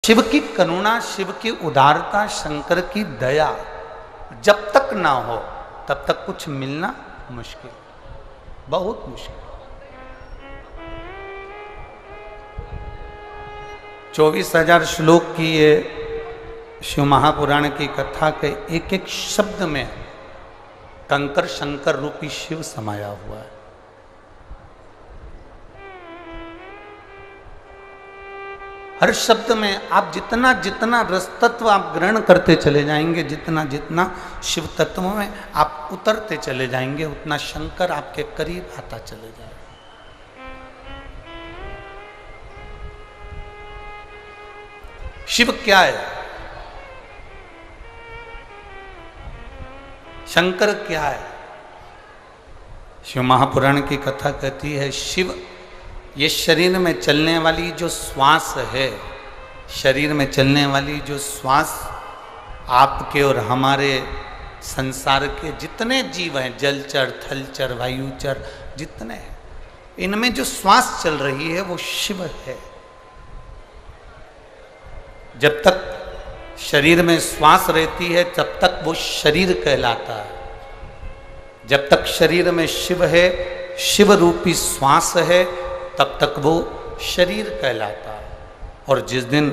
शिव की करुणा, शिव की उदारता, शंकर की दया जब तक ना हो तब तक कुछ मिलना मुश्किल, बहुत मुश्किल। 24,000 श्लोक की ये शिव महापुराण की कथा के एक एक शब्द में कंकर शंकर रूपी शिव समाया हुआ है। हर शब्द में आप जितना जितना रस तत्व आप ग्रहण करते चले जाएंगे, जितना जितना शिव तत्व में आप उतरते चले जाएंगे, उतना शंकर आपके करीब आता चले जाएगा। शिव क्या है, शंकर क्या है? शिव महापुराण की कथा कहती है शिव ये शरीर में चलने वाली जो श्वास है, शरीर में चलने वाली जो श्वास आपके और हमारे संसार के जितने जीव हैं, जलचर, थलचर, वायुचर जितने हैं, इनमें जो श्वास चल रही है वो शिव है। जब तक शरीर में श्वास रहती है तब तक वो शरीर कहलाता है। जब तक शरीर में शिव है, शिव रूपी श्वास है, तब तक वो शरीर कहलाता है। और जिस दिन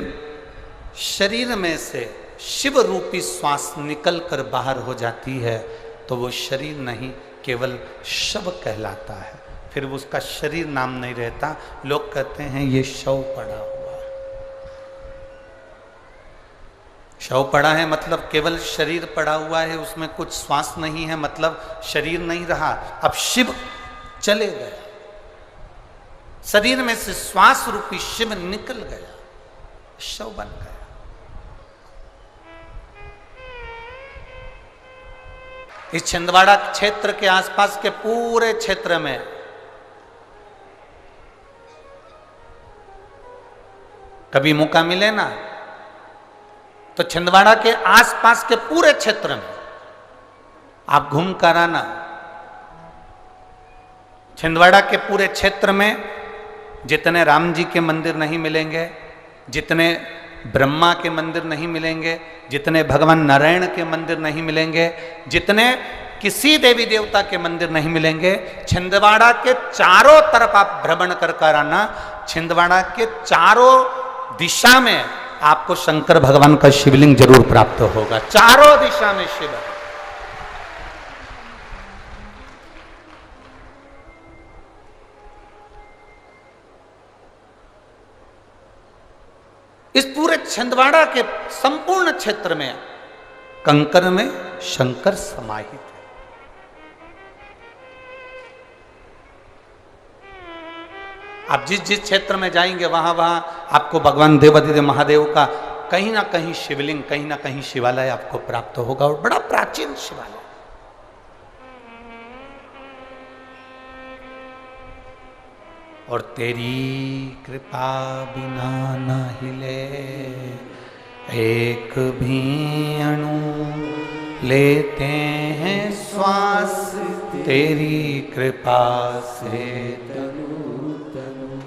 शरीर में से शिव रूपी श्वास निकल कर बाहर हो जाती है तो वो शरीर नहीं, केवल शव कहलाता है। फिर उसका शरीर नाम नहीं रहता। लोग कहते हैं ये शव पड़ा हुआ है। शव पड़ा है मतलब केवल शरीर पड़ा हुआ है, उसमें कुछ श्वास नहीं है, मतलब शरीर नहीं रहा। अब शिव चले गए, शरीर में से श्वास रूपी शिव निकल गया, शव बन गया। इस छिंदवाड़ा क्षेत्र के आसपास के पूरे क्षेत्र में कभी मौका मिले ना तो छिंदवाड़ा के आसपास के पूरे क्षेत्र में आप घूम कर आना। छिंदवाड़ा के पूरे क्षेत्र में जितने राम जी के मंदिर नहीं मिलेंगे, जितने ब्रह्मा के मंदिर नहीं मिलेंगे, जितने भगवान नारायण के मंदिर नहीं मिलेंगे, जितने किसी देवी देवता के मंदिर नहीं मिलेंगे, छिंदवाड़ा के चारों तरफ आप भ्रमण कर आना। छिंदवाड़ा के चारों दिशा में आपको शंकर भगवान का शिवलिंग जरूर प्राप्त होगा। चारों दिशा में शिव है। इस पूरे छिंदवाड़ा के संपूर्ण क्षेत्र में कंकर में शंकर समाहित है। आप जिस जिस क्षेत्र में जाएंगे वहां वहां आपको भगवान देवाधिदेव महादेव का कहीं ना कहीं शिवलिंग, कहीं ना कहीं शिवालय आपको प्राप्त होगा, और बड़ा प्राचीन शिवालय। और तेरी कृपा बिना न हिले एक भी अणु, लेते हैं श्वास तेरी कृपा से तनु तनु।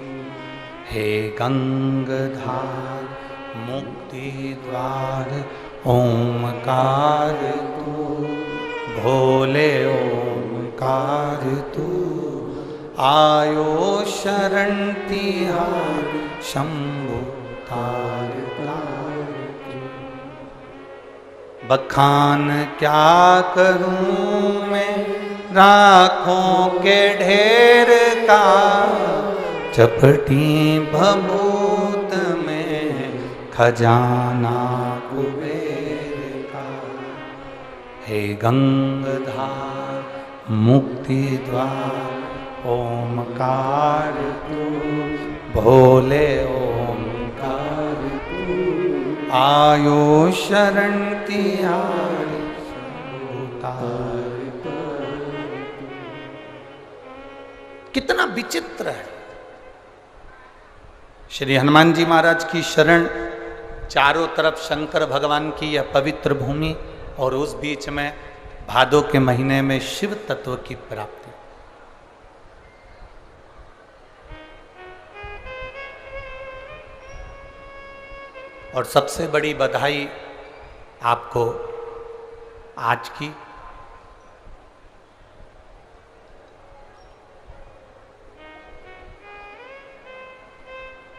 हे गंगाधार मुक्ति द्वार ओमकार तू, भोले ओमकार तू, आयो शरण तिहार शंभु तार तार। बखान क्या करूं मैं राखों के ढेर का, चपटी भभूत में खजाना कुबेर का। हे गंगाधार मुक्ति द्वार ओमकार तू, भोले ओमकार तू, आयो शरण तिहारी उतार। कितना विचित्र है। श्री हनुमान जी महाराज की शरण, चारों तरफ शंकर भगवान की यह पवित्र भूमि, और उस बीच में भादों के महीने में शिव तत्व की प्राप्ति। और सबसे बड़ी बधाई आपको आज की,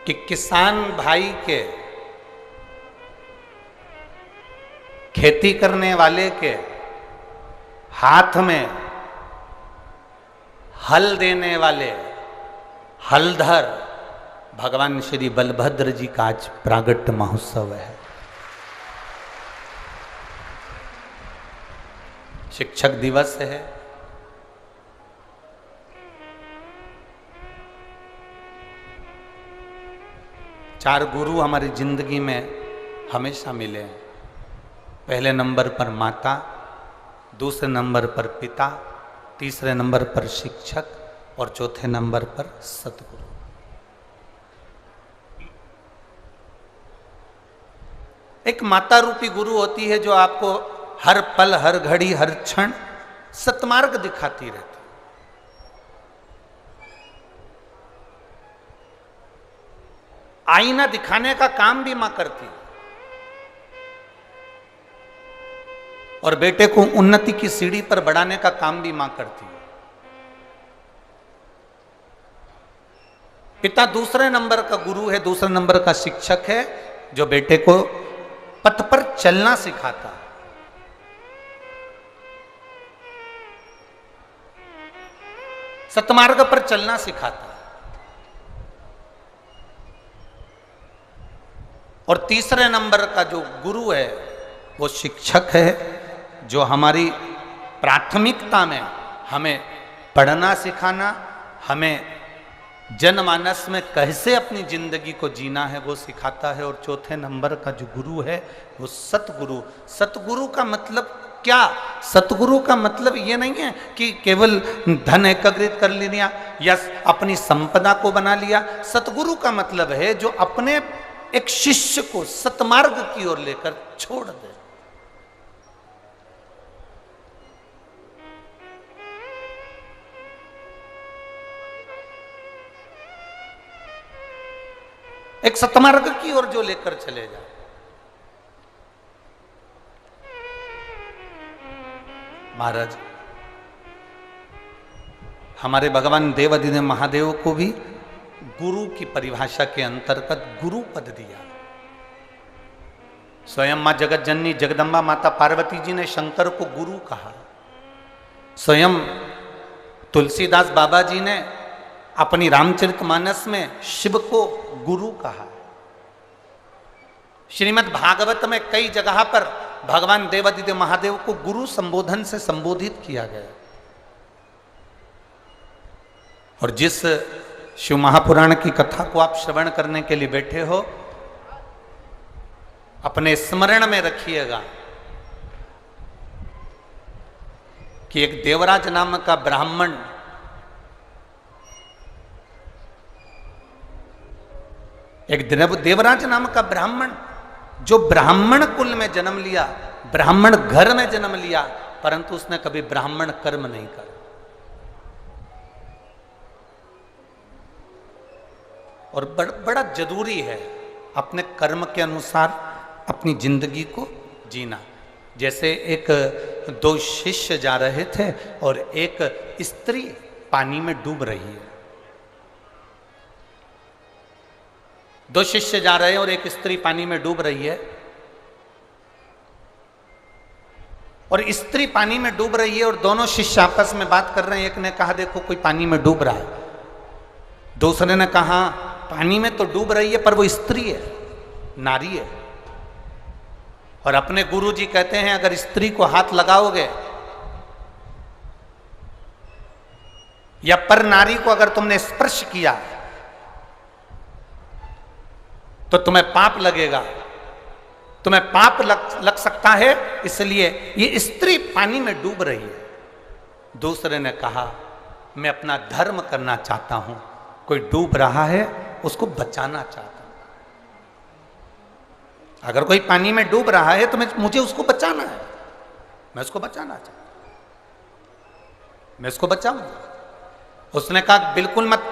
कि किसान भाई के, खेती करने वाले के हाथ में हल देने वाले हलधर भगवान श्री बलभद्र जी का आज प्रागट्य महोत्सव है। शिक्षक दिवस है। चार गुरु हमारी जिंदगी में हमेशा मिले हैं। पहले नंबर पर माता, दूसरे नंबर पर पिता, तीसरे नंबर पर शिक्षक और चौथे नंबर पर सतगुरु। एक माता रूपी गुरु होती है जो आपको हर पल, हर घड़ी, हर क्षण सत्मार्ग दिखाती रहती। आईना दिखाने का काम भी मां करती और बेटे को उन्नति की सीढ़ी पर बढ़ाने का काम भी मां करती है। पिता दूसरे नंबर का गुरु है, दूसरे नंबर का शिक्षक है जो बेटे को पथ पर चलना सिखाता है। सतमार्ग पर चलना सिखाता है। और तीसरे नंबर का जो गुरु है वो शिक्षक है जो हमारी प्राथमिकता में हमें पढ़ना सिखाना, हमें जनमानस में कैसे अपनी जिंदगी को जीना है वो सिखाता है। और चौथे नंबर का जो गुरु है वो सतगुरु। सतगुरु का मतलब क्या? सतगुरु का मतलब ये नहीं है कि केवल धन एकत्रित कर लिया या अपनी संपदा को बना लिया। सतगुरु का मतलब है जो अपने एक शिष्य को सतमार्ग की ओर लेकर छोड़ दे। एक सतमार्ग की ओर जो लेकर चले जाए। महाराज, हमारे भगवान देवाधिदेव महादेव को भी गुरु की परिभाषा के अंतर्गत गुरु पद दिया। स्वयं मां जगत जननी जगदम्बा माता पार्वती जी ने शंकर को गुरु कहा। स्वयं तुलसीदास बाबा जी ने अपनी रामचरितमानस में शिव को गुरु कहा। श्रीमद् भागवत में कई जगह पर भगवान देवाधिदेव महादेव को गुरु संबोधन से संबोधित किया गया। और जिस शिव महापुराण की कथा को आप श्रवण करने के लिए बैठे हो, अपने स्मरण में रखिएगा कि एक देवराज नाम का ब्राह्मण देवराज नाम का ब्राह्मण जो ब्राह्मण कुल में जन्म लिया, ब्राह्मण घर में जन्म लिया, परंतु उसने कभी ब्राह्मण कर्म नहीं करा। और बड़ा जरूरी है अपने कर्म के अनुसार अपनी जिंदगी को जीना। जैसे एक दो शिष्य जा रहे थे और एक स्त्री पानी में डूब रही है। दो शिष्य जा रहे हैं और एक स्त्री पानी में डूब रही है। और स्त्री पानी में डूब रही है और दोनों शिष्य आपस में बात कर रहे हैं। एक ने कहा देखो कोई पानी में डूब रहा है। दूसरे ने कहा पानी में तो डूब रही है पर वो स्त्री है, नारी है। और अपने गुरु जी कहते हैं अगर स्त्री को हाथ लगाओगे या पर नारी को अगर तुमने स्पर्श किया तो तुम्हें पाप लगेगा, तुम्हें पाप लग सकता है, इसलिए ये स्त्री पानी में डूब रही है। दूसरे ने कहा मैं अपना धर्म करना चाहता हूं, कोई डूब रहा है उसको बचाना चाहता हूं। अगर कोई पानी में डूब रहा है तो मुझे उसको बचाना है, मैं उसको बचाना चाहता हूं, मैं उसको बचाऊंगा। उसने कहा बिल्कुल मत,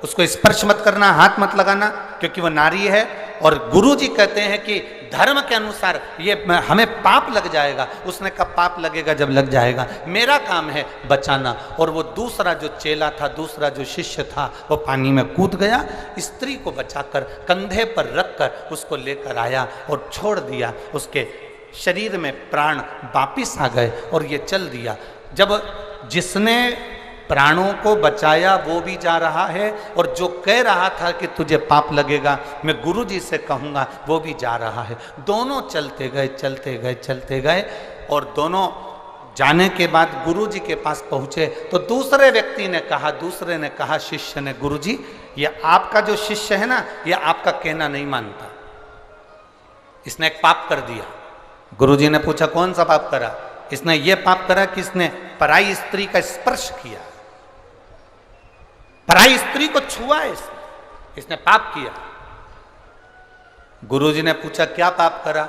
उसको स्पर्श मत करना, हाथ मत लगाना, क्योंकि वह नारी है और गुरु जी कहते हैं कि धर्म के अनुसार ये हमें पाप लग जाएगा। उसने कहा पाप लगेगा जब लग जाएगा, मेरा काम है बचाना। और वो दूसरा जो चेला था, दूसरा जो शिष्य था, वो पानी में कूद गया, स्त्री को बचाकर कंधे पर रखकर उसको लेकर आया और छोड़ दिया। उसके शरीर में प्राण वापिस आ गए और ये चल दिया। जब जिसने प्राणों को बचाया वो भी जा रहा है, और जो कह रहा था कि तुझे पाप लगेगा मैं गुरु जी से कहूँगा, वो भी जा रहा है। दोनों चलते गए चलते गए चलते गए, और दोनों जाने के बाद गुरु जी के पास पहुँचे तो दूसरे व्यक्ति ने कहा, दूसरे ने कहा, शिष्य ने, गुरु जी ये आपका जो शिष्य है ना, ये आपका कहना नहीं मानता, इसने एक पाप कर दिया। गुरु जी ने पूछा कौन सा पाप करा? इसने ये पाप करा कि इसने पराई स्त्री का स्पर्श किया, पराई स्त्री को छुआ, इसने पाप किया। गुरुजी ने पूछा क्या पाप करा?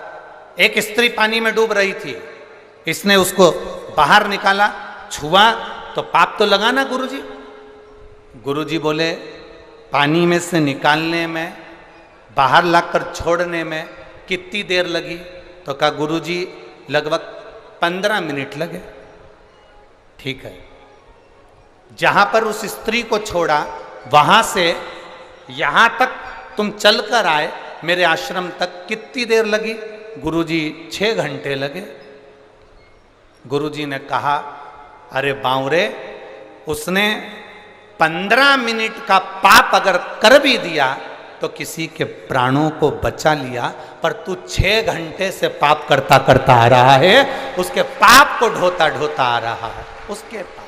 एक स्त्री पानी में डूब रही थी, इसने उसको बाहर निकाला, छुआ, तो पाप तो लगा ना गुरुजी? गुरुजी बोले पानी में से निकालने में, बाहर लाकर छोड़ने में कितनी देर लगी? तो कहा गुरुजी लगभग 15 मिनट लगे। ठीक है, जहां पर उस स्त्री को छोड़ा वहां से यहां तक तुम चलकर आए मेरे आश्रम तक, कितनी देर लगी? गुरुजी 6 घंटे लगे। गुरुजी ने कहा अरे बावरे, उसने 15 मिनट का पाप अगर कर भी दिया तो किसी के प्राणों को बचा लिया, पर तू 6 घंटे से पाप करता करता आ रहा है, उसके पाप को ढोता ढोता आ रहा है, उसके पाप।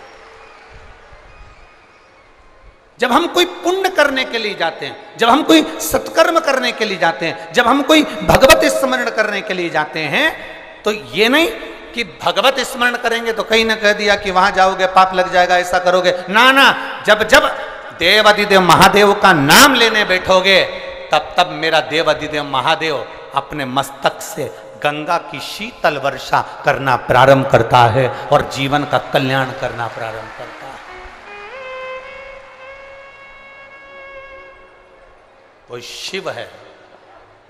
जब हम कोई पुण्य करने के लिए जाते हैं, जब हम कोई सत्कर्म करने के लिए जाते हैं, जब हम कोई भगवत स्मरण करने के लिए जाते हैं, तो ये नहीं कि भगवत स्मरण करेंगे तो कहीं ना कह दिया कि वहां जाओगे पाप लग जाएगा, ऐसा करोगे ना ना। जब जब देव अधिदेव महादेव का नाम लेने बैठोगे तब तब मेरा देव अधिदेव महादेव अपने मस्तक से गंगा की शीतल वर्षा करना प्रारंभ करता है और जीवन का कल्याण करना प्रारंभ करता है। वो शिव है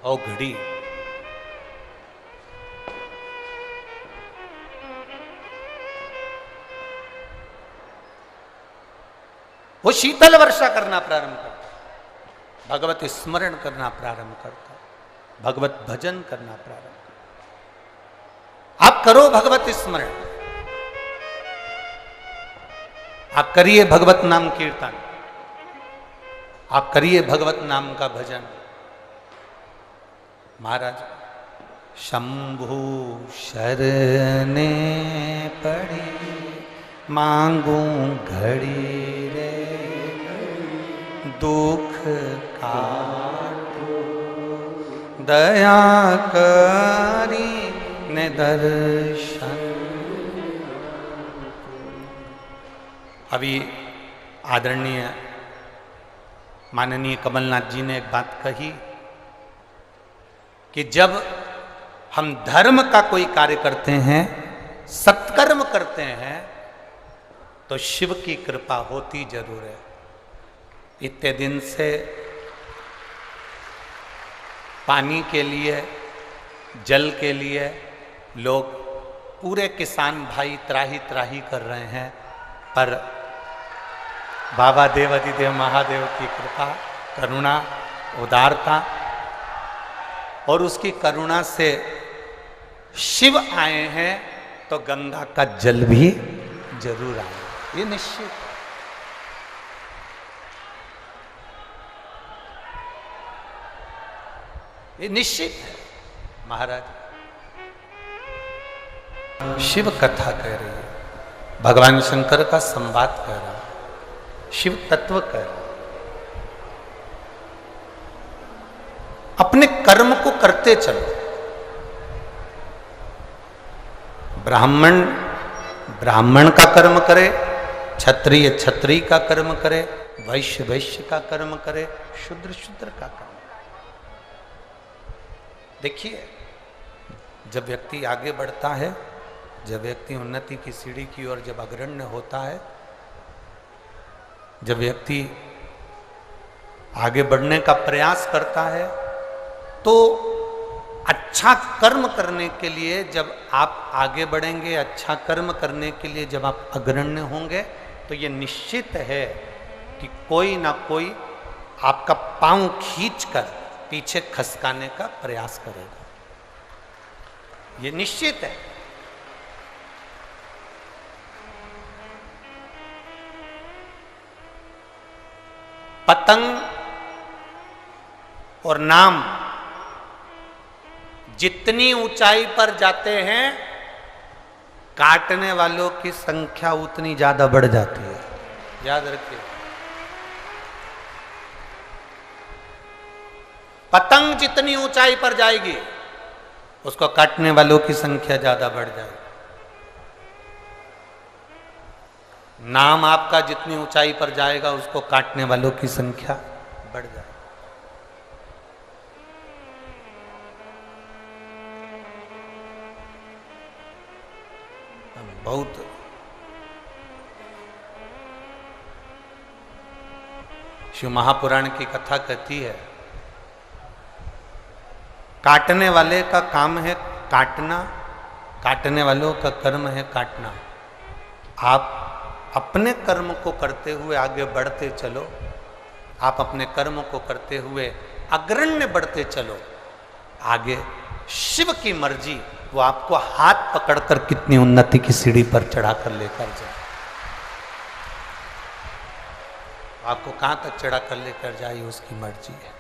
औघड़ी। वो शीतल वर्षा करना प्रारंभ करता है, भगवत स्मरण करना प्रारंभ करता है, भगवत भजन करना प्रारंभ करता है। आप करो भगवत स्मरण, आप करिए भगवत नाम कीर्तन, आप करिए भगवत नाम का भजन। महाराज शंभु शरणे पड़ी मांगू घड़ी रे, दुख काटो दया करी ने दर्शन। अभी आदरणीय माननीय कमलनाथ जी ने एक बात कही कि जब हम धर्म का कोई कार्य करते हैं, सत्कर्म करते हैं, तो शिव की कृपा होती जरूर है। इतने दिन से पानी के लिए, जल के लिए लोग, पूरे किसान भाई त्राही त्राही कर रहे हैं, पर बाबा देव अधिदेव महादेव की कृपा, करुणा, उदारता और उसकी करुणा से शिव आए हैं तो गंगा का जल भी जरूर आए, ये निश्चित। ये निश्चित है। महाराज शिव कथा कह रही है, भगवान शंकर का संवाद कह रहा है, शिव तत्व कह रहा है। अपने कर्म को करते चलो। ब्राह्मण ब्राह्मण का कर्म करे, क्षत्रिय क्षत्रिय का कर्म करे, वैश्य वैश्य का कर्म करे, शूद्र शूद्र का कर्म। देखिए, जब व्यक्ति आगे बढ़ता है, जब व्यक्ति उन्नति की सीढ़ी की ओर जब अग्रण्य होता है, जब व्यक्ति आगे बढ़ने का प्रयास करता है, तो अच्छा कर्म करने के लिए जब आप आगे बढ़ेंगे, अच्छा कर्म करने के लिए जब आप अग्रण्य होंगे, तो ये निश्चित है कि कोई ना कोई आपका पांव खींचकर पीछे खसकाने का प्रयास करेगा। ये निश्चित है। पतंग और नाम जितनी ऊंचाई पर जाते हैं, काटने वालों की संख्या उतनी ज्यादा बढ़ जाती है। याद रखिए, पतंग जितनी ऊंचाई पर जाएगी, उसको काटने वालों की संख्या ज्यादा बढ़ जाएगी। नाम आपका जितनी ऊंचाई पर जाएगा, उसको काटने वालों की संख्या बढ़ जाएगी। बहुत शिव महापुराण की कथा कहती है, काटने वाले का काम है काटना, काटने वालों का कर्म है काटना। आप अपने कर्म को करते हुए आगे बढ़ते चलो, आप अपने कर्म को करते हुए अग्रण्य बढ़ते चलो। आगे शिव की मर्जी, वो आपको हाथ पकड़कर कितनी उन्नति की सीढ़ी पर चढ़ाकर लेकर जाए, आपको कहां तक चढ़ाकर लेकर जाए, उसकी मर्जी है।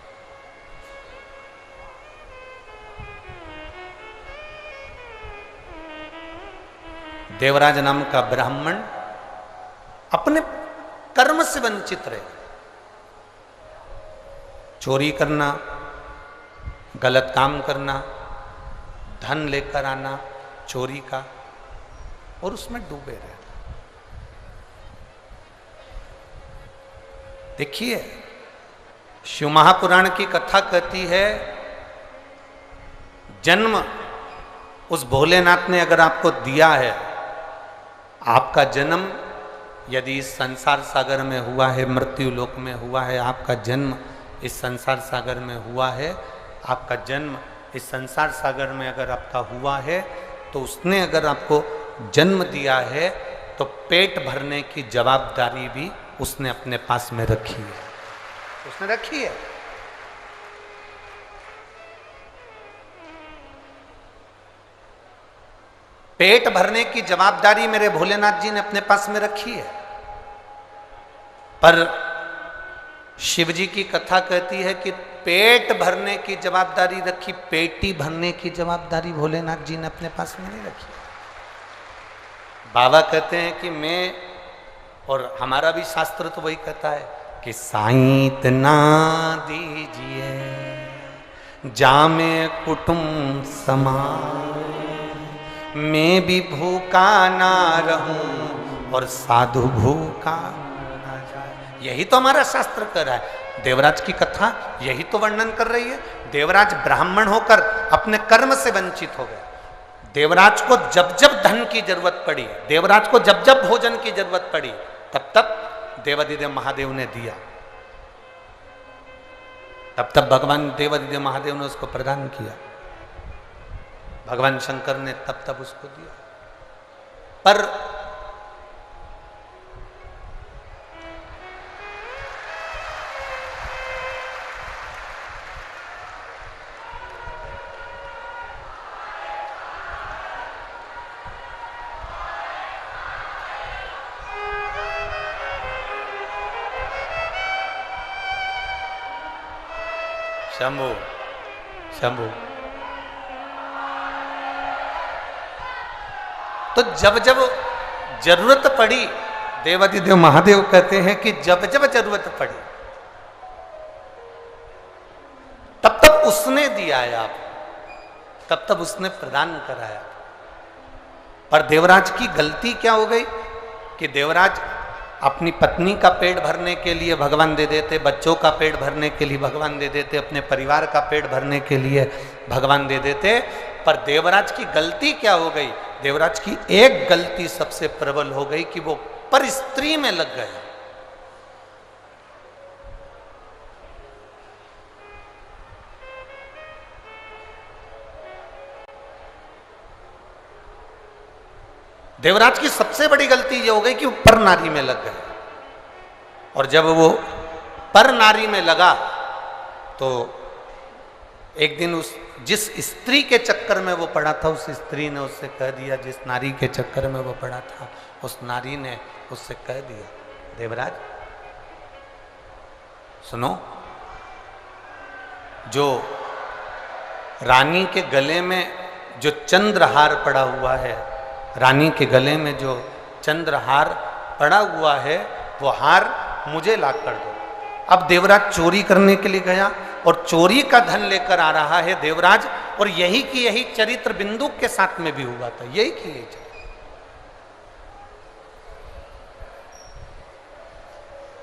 देवराज नाम का ब्राह्मण अपने कर्म से वंचित रहे। चोरी करना, गलत काम करना, धन लेकर आना चोरी का, और उसमें डूबे रहे। देखिए, शिव महापुराण की कथा कहती है, जन्म उस भोलेनाथ ने अगर आपको दिया है, आपका जन्म यदि इस संसार सागर में हुआ है, मृत्यु लोक में हुआ है, आपका जन्म इस संसार सागर में हुआ है, आपका जन्म इस संसार सागर में अगर आपका हुआ है, तो उसने अगर आपको जन्म दिया है, तो पेट भरने की जवाबदारी भी उसने अपने पास में रखी है। उसने रखी है। पेट भरने की जवाबदारी मेरे भोलेनाथ जी ने अपने पास में रखी है। पर शिव जी की कथा कहती है कि पेट भरने की जवाबदारी रखी, पेटी भरने की जवाबदारी भोलेनाथ जी ने अपने पास में नहीं रखी। बाबा कहते हैं कि मैं, और हमारा भी शास्त्र तो वही कहता है कि साईं इतना दीजिए जामे कुटुंब समान, मैं भी भूखा ना रहूं और साधु भूखा ना जाए। यही तो हमारा शास्त्र कर रहा है। देवराज की कथा यही तो वर्णन कर रही है। देवराज ब्राह्मण होकर अपने कर्म से वंचित हो गया। देवराज को जब जब धन की जरूरत पड़ी, देवराज को जब जब भोजन की जरूरत पड़ी, तब तब देवाधिदेव महादेव ने दिया। तब तब भगवान देवाधिदेव महादेव ने उसको प्रदान किया। भगवान शंकर ने तब तब उसको दिया। पर शंभु शंभु तो जब जब जरूरत पड़ी, देवाधिदेव महादेव कहते हैं कि जब जब जरूरत पड़ी, तब तब उसने दिया है आप, तब तब उसने प्रदान कराया। पर देवराज की गलती क्या हो गई कि देवराज अपनी पत्नी का पेट भरने के लिए भगवान दे देते, बच्चों का पेट भरने के लिए भगवान दे देते, अपने परिवार का पेट भरने के लिए भगवान दे देते। पर देवराज की गलती क्या हो गई? देवराज की एक गलती सबसे प्रबल हो गई कि वो पर स्त्री में लग गए। देवराज की सबसे बड़ी गलती ये हो गई कि वो पर नारी में लग गए, और जब वो पर नारी में लगा तो एक दिन उस जिस स्त्री के चक्कर में वो पड़ा था, उस स्त्री ने उससे कह दिया, जिस नारी के चक्कर में वो पड़ा था उस नारी ने उससे कह दिया, देवराज सुनो, जो रानी के गले में जो चंद्रहार पड़ा हुआ है, रानी के गले में जो चंद्रहार पड़ा हुआ है, वो हार मुझे ला कर दो। अब देवराज चोरी करने के लिए गया और चोरी का धन लेकर आ रहा है देवराज, और यही की यही चरित्र बिंदु के साथ में भी हुआ था, यही की यही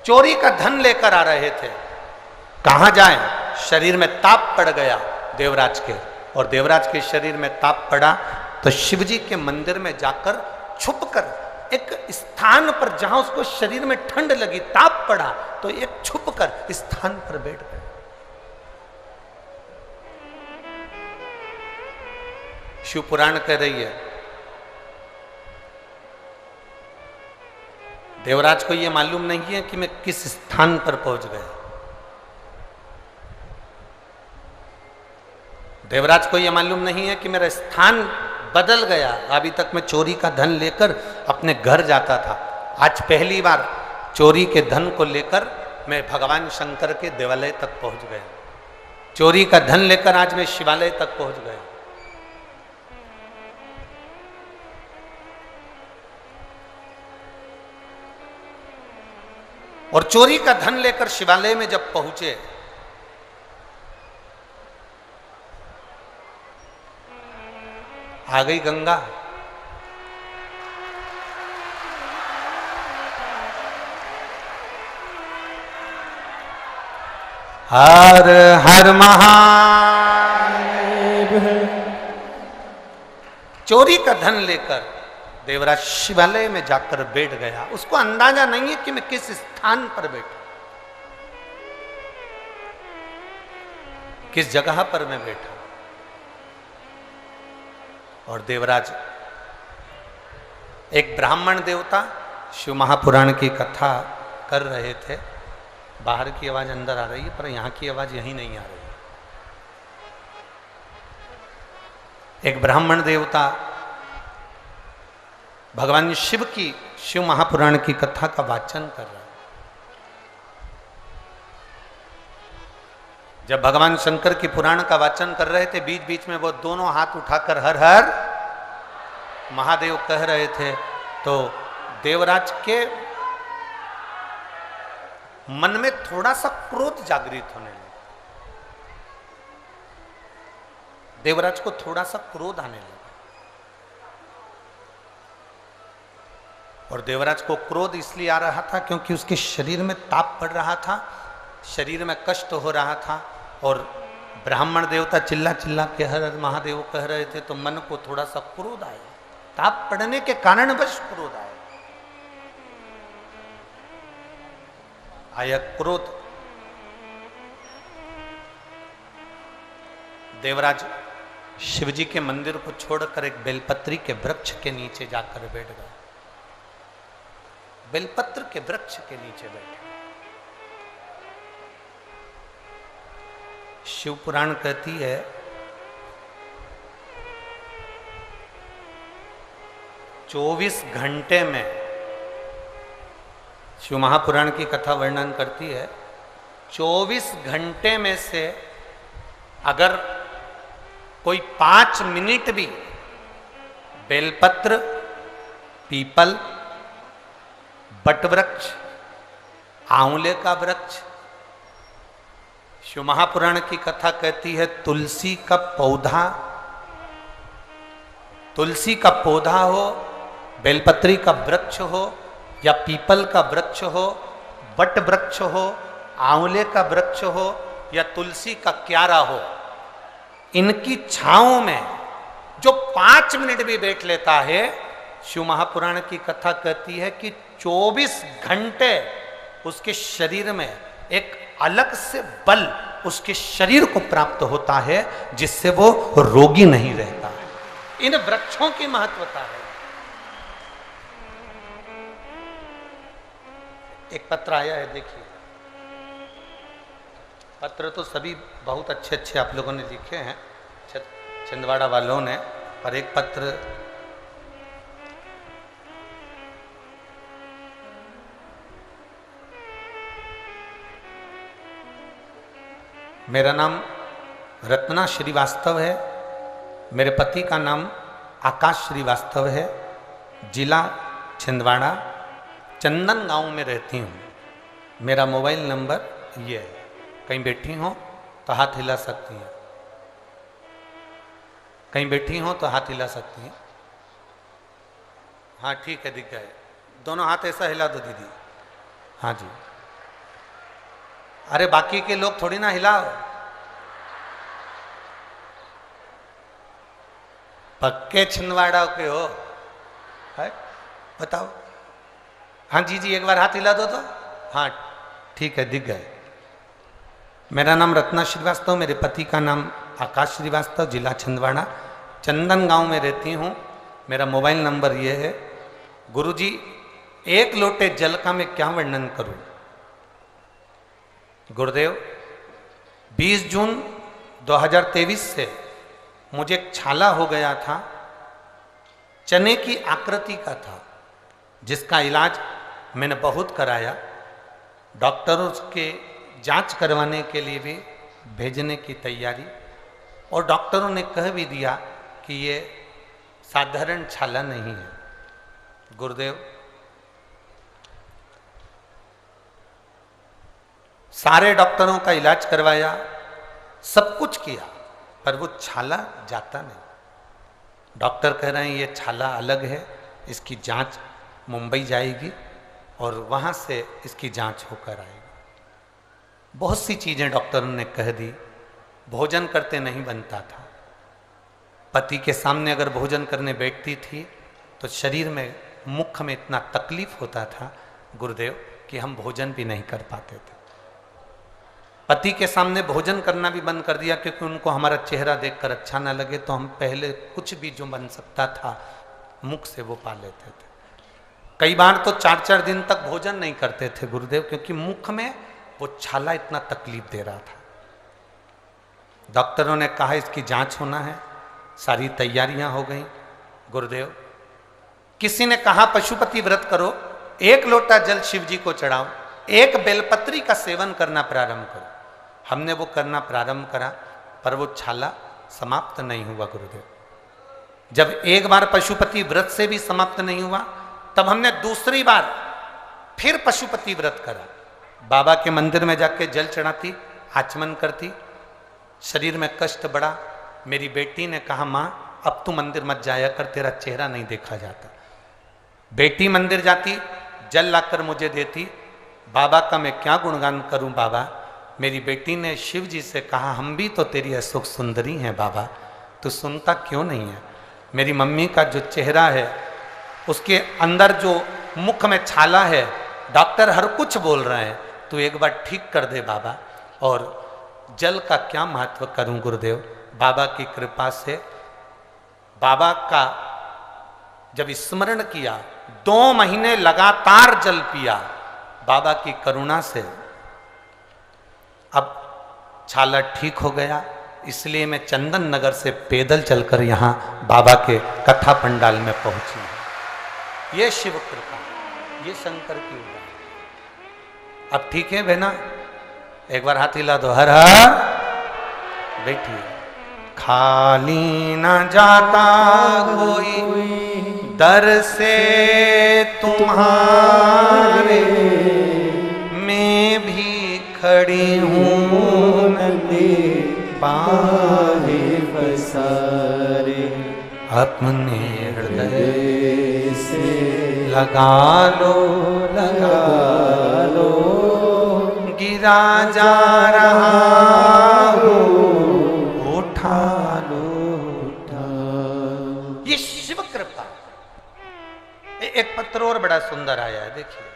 चोरी का धन लेकर आ रहे थे। कहां जाएं? शरीर में ताप पड़ गया देवराज के, और देवराज के शरीर में ताप पड़ा तो शिवजी के मंदिर में जाकर छुपकर एक स्थान पर जहां उसको शरीर में ठंड लगी, ताप पड़ा, तो एक छुपकर स्थान पर बैठ गए। शिव पुराण कह रही है देवराज को यह मालूम नहीं है कि मैं किस स्थान पर पहुंच गया। देवराज को यह मालूम नहीं है कि मेरा स्थान बदल गया। अभी तक मैं चोरी का धन लेकर अपने घर जाता था, आज पहली बार चोरी के धन को लेकर मैं भगवान शंकर के देवालय तक पहुंच गया। चोरी का धन लेकर आज मैं शिवालय तक पहुंच गया। और चोरी का धन लेकर शिवालय में जब पहुंचे, आ गई गंगा। हर हर महादेव। चोरी का धन लेकर देवराज शिवालय में जाकर बैठ गया। उसको अंदाजा नहीं है कि मैं किस स्थान पर बैठा, किस जगह पर मैं बैठा। और देवराज, एक ब्राह्मण देवता शिव महापुराण की कथा कर रहे थे। बाहर की आवाज अंदर आ रही है, पर यहां की आवाज यहीं नहीं आ रही है। एक ब्राह्मण देवता भगवान शिव की शिव महापुराण की कथा का वाचन कर रहा है। जब भगवान शंकर की पुराण का वाचन कर रहे थे, बीच बीच में वो दोनों हाथ उठाकर हर हर महादेव कह रहे थे, तो देवराज के मन में थोड़ा सा क्रोध जागृत होने लगा। देवराज को थोड़ा सा क्रोध आने लगा, और देवराज को क्रोध इसलिए आ रहा था क्योंकि उसके शरीर में ताप पड़ रहा था, शरीर में कष्ट हो रहा था, और ब्राह्मण देवता चिल्ला चिल्ला के हर हर महादेव कह रहे थे, तो मन को थोड़ा सा क्रोध आया। ताप पड़ने के कारण बस क्रोध आया। आया क्रोध। देवराज शिवजी के मंदिर को छोड़कर एक बेलपत्री के वृक्ष के नीचे जाकर बैठ गए। बेलपत्र के वृक्ष के नीचे बैठे। शिव पुराण कहती है, चौबीस घंटे में, शिव महापुराण की कथा वर्णन करती है, 24 घंटे में से अगर कोई 5 मिनट भी बेलपत्र, पीपल, बटवृक्ष, आंवले का वृक्ष, शिव महापुराण की कथा कहती है तुलसी का पौधा, तुलसी का पौधा हो, बेलपत्री का वृक्ष हो, या पीपल का वृक्ष हो, बट वृक्ष हो, आंवले का वृक्ष हो, या तुलसी का क्यारा हो, इनकी छांव में जो 5 मिनट भी बैठ लेता है, शिव महापुराण की कथा कहती है कि 24 घंटे उसके शरीर में एक अलग से बल उसके शरीर को प्राप्त होता है, जिससे वो रोगी नहीं रहता है। इन वृक्षों की महत्वता है। एक पत्र आया है, देखिए। पत्र तो सभी बहुत अच्छे अच्छे आप लोगों ने लिखे हैं, छिंदवाड़ा वालों ने, पर एक पत्र मेरा नाम रत्ना श्रीवास्तव है, मेरे पति का नाम आकाश श्रीवास्तव है, जिला छिंदवाड़ा, चंदन गांव में रहती हूँ। मेरा मोबाइल नंबर ये है, कहीं बैठी हो तो हाथ हिला सकती हैं, कहीं बैठी हो तो हाथ हिला सकती हैं। हाँ ठीक है, दिख गए, दोनों हाथ ऐसा हिला दो दीदी। हाँ जी, अरे बाकी के लोग थोड़ी ना हिलाओ, पक्के छिंदवाड़ा के हो, है? बताओ। हाँ जी जी, एक बार हाथ हिला दो तो। हाँ ठीक है, दिख गए। मेरा नाम रत्ना श्रीवास्तव, मेरे पति का नाम आकाश श्रीवास्तव, जिला छिंदवाड़ा, चंदन गांव में रहती हूँ। मेरा मोबाइल नंबर ये है। गुरुजी, एक लोटे जल का मैं क्या वर्णन करूं? गुरुदेव, 20 जून 2023 से मुझे एक छाला हो गया था, चने की आकृति का था, जिसका इलाज मैंने बहुत कराया। डॉक्टरों के जांच करवाने के लिए भी भेजने की तैयारी, और डॉक्टरों ने कह भी दिया कि ये साधारण छाला नहीं है। गुरुदेव, सारे डॉक्टरों का इलाज करवाया, सब कुछ किया, पर वो छाला जाता नहीं। डॉक्टर कह रहे हैं ये छाला अलग है, इसकी जांच मुंबई जाएगी और वहाँ से इसकी जांच होकर आएगी। बहुत सी चीज़ें डॉक्टरों ने कह दी। भोजन करते नहीं बनता था, पति के सामने अगर भोजन करने बैठती थी तो शरीर में, मुख में इतना तकलीफ होता था गुरुदेव कि हम भोजन भी नहीं कर पाते थे। पति के सामने भोजन करना भी बंद कर दिया, क्योंकि उनको हमारा चेहरा देखकर अच्छा ना लगे, तो हम पहले कुछ भी जो बन सकता था मुख से वो पा लेते थे। कई बार तो 4-4 दिन तक भोजन नहीं करते थे गुरुदेव, क्योंकि मुख में वो छाला इतना तकलीफ दे रहा था। डॉक्टरों ने कहा इसकी जांच होना है, सारी तैयारियां हो गई। गुरुदेव, किसी ने कहा पशुपति व्रत करो, 1 लोटा जल शिव जी को चढ़ाओ, 1 बेलपत्री का सेवन करना प्रारंभ करो। हमने वो करना प्रारंभ करा, पर वो छाला समाप्त नहीं हुआ गुरुदेव। जब एक बार पशुपति व्रत से भी समाप्त नहीं हुआ, तब हमने दूसरी बार फिर पशुपति व्रत करा। बाबा के मंदिर में जाके जल चढ़ाती, आचमन करती, शरीर में कष्ट बढ़ा। मेरी बेटी ने कहा, माँ अब तू मंदिर मत जाया कर, तेरा चेहरा नहीं देखा जाता। बेटी मंदिर जाती, जल लाकर मुझे देती। बाबा का मैं क्या गुणगान करूं बाबा। मेरी बेटी ने शिव जी से कहा, हम भी तो तेरी अशोक सुंदरी हैं बाबा, तू सुनता क्यों नहीं है। मेरी मम्मी का जो चेहरा है, उसके अंदर जो मुख में छाला है, डॉक्टर हर कुछ बोल रहे हैं, तू एक बार ठीक कर दे बाबा। और जल का क्या महत्व करूं गुरुदेव। बाबा की कृपा से, बाबा का जब स्मरण किया, 2 महीने लगातार जल पिया, बाबा की करुणा से अब छाला ठीक हो गया। इसलिए मैं चंदन नगर से पैदल चलकर यहाँ बाबा के कथा पंडाल में पहुंची हूँ। ये शिव कृपा, ये शंकर की उदाहरण। अब ठीक है बहना, एक बार हाथ हिला दो, हर हर। बैठिए। खाली न जाता कोई दर से तुम्हारे, मैं भी खड़ी हूँ नंदी पाले पसारे। अपने हृदय से लगा लो, गिरा जा रहा हो, उठा लो, उठा। ये शिव कृपा। एक पत्र और बड़ा सुंदर आया है, देखिए।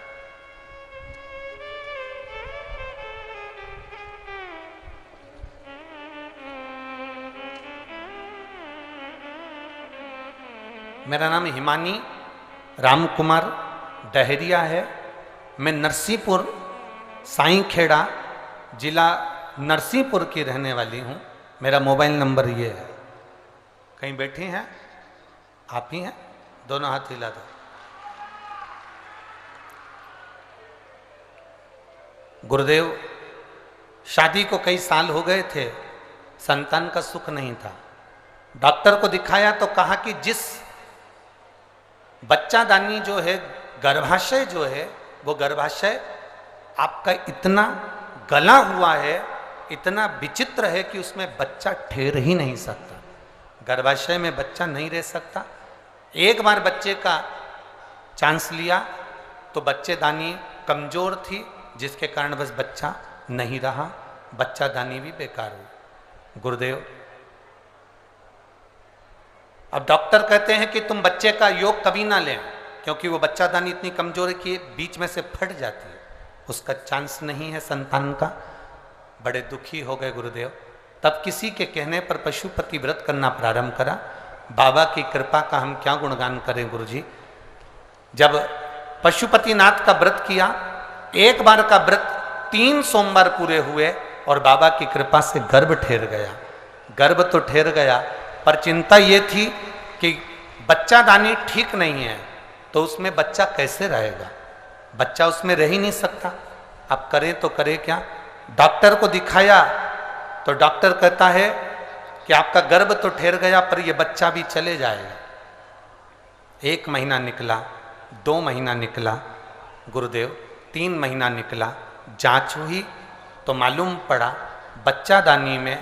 मेरा नाम हिमानी राम कुमार डहरिया है, मैं नरसिंहपुर साईंखेड़ा जिला नरसिंहपुर की रहने वाली हूँ। मेरा मोबाइल नंबर ये है। कहीं बैठी हैं? आप ही हैं? दोनों हाथ हिला दो। गुरुदेव, शादी को कई साल हो गए थे, संतान का सुख नहीं था। डॉक्टर को दिखाया तो कहा कि जिस बच्चादानी जो है, गर्भाशय जो है, वो गर्भाशय आपका इतना गला हुआ है, इतना विचित्र है कि उसमें बच्चा ठहर ही नहीं सकता। गर्भाशय में बच्चा नहीं रह सकता। एक बार बच्चे का चांस लिया तो बच्चेदानी कमजोर थी, जिसके कारण बस बच्चा नहीं रहा, बच्चादानी भी बेकार हुई। गुरुदेव, अब डॉक्टर कहते हैं कि तुम बच्चे का योग कभी ना लें, क्योंकि वो बच्चादानी इतनी कमजोर है कि बीच में से फट जाती है, उसका चांस नहीं है संतान का। बड़े दुखी हो गए गुरुदेव। तब किसी के कहने पर पशुपति व्रत करना प्रारंभ करा। बाबा की कृपा का हम क्या गुणगान करें गुरुजी। जब पशुपतिनाथ का व्रत किया, एक बार का व्रत 3 सोमवार पूरे हुए और बाबा की कृपा से गर्भ ठहर गया। गर्भ तो ठहर गया, पर चिंता ये थी कि बच्चादानी ठीक नहीं है, तो उसमें बच्चा कैसे रहेगा? बच्चा उसमें रह ही नहीं सकता। अब करें तो करें क्या? डॉक्टर को दिखाया तो डॉक्टर कहता है कि आपका गर्भ तो ठहर गया, पर यह बच्चा भी चले जाएगा। 1 महीना निकला, 2 महीना निकला गुरुदेव, 3 महीना निकला। जांच हुई तो मालूम पड़ा बच्चादानी में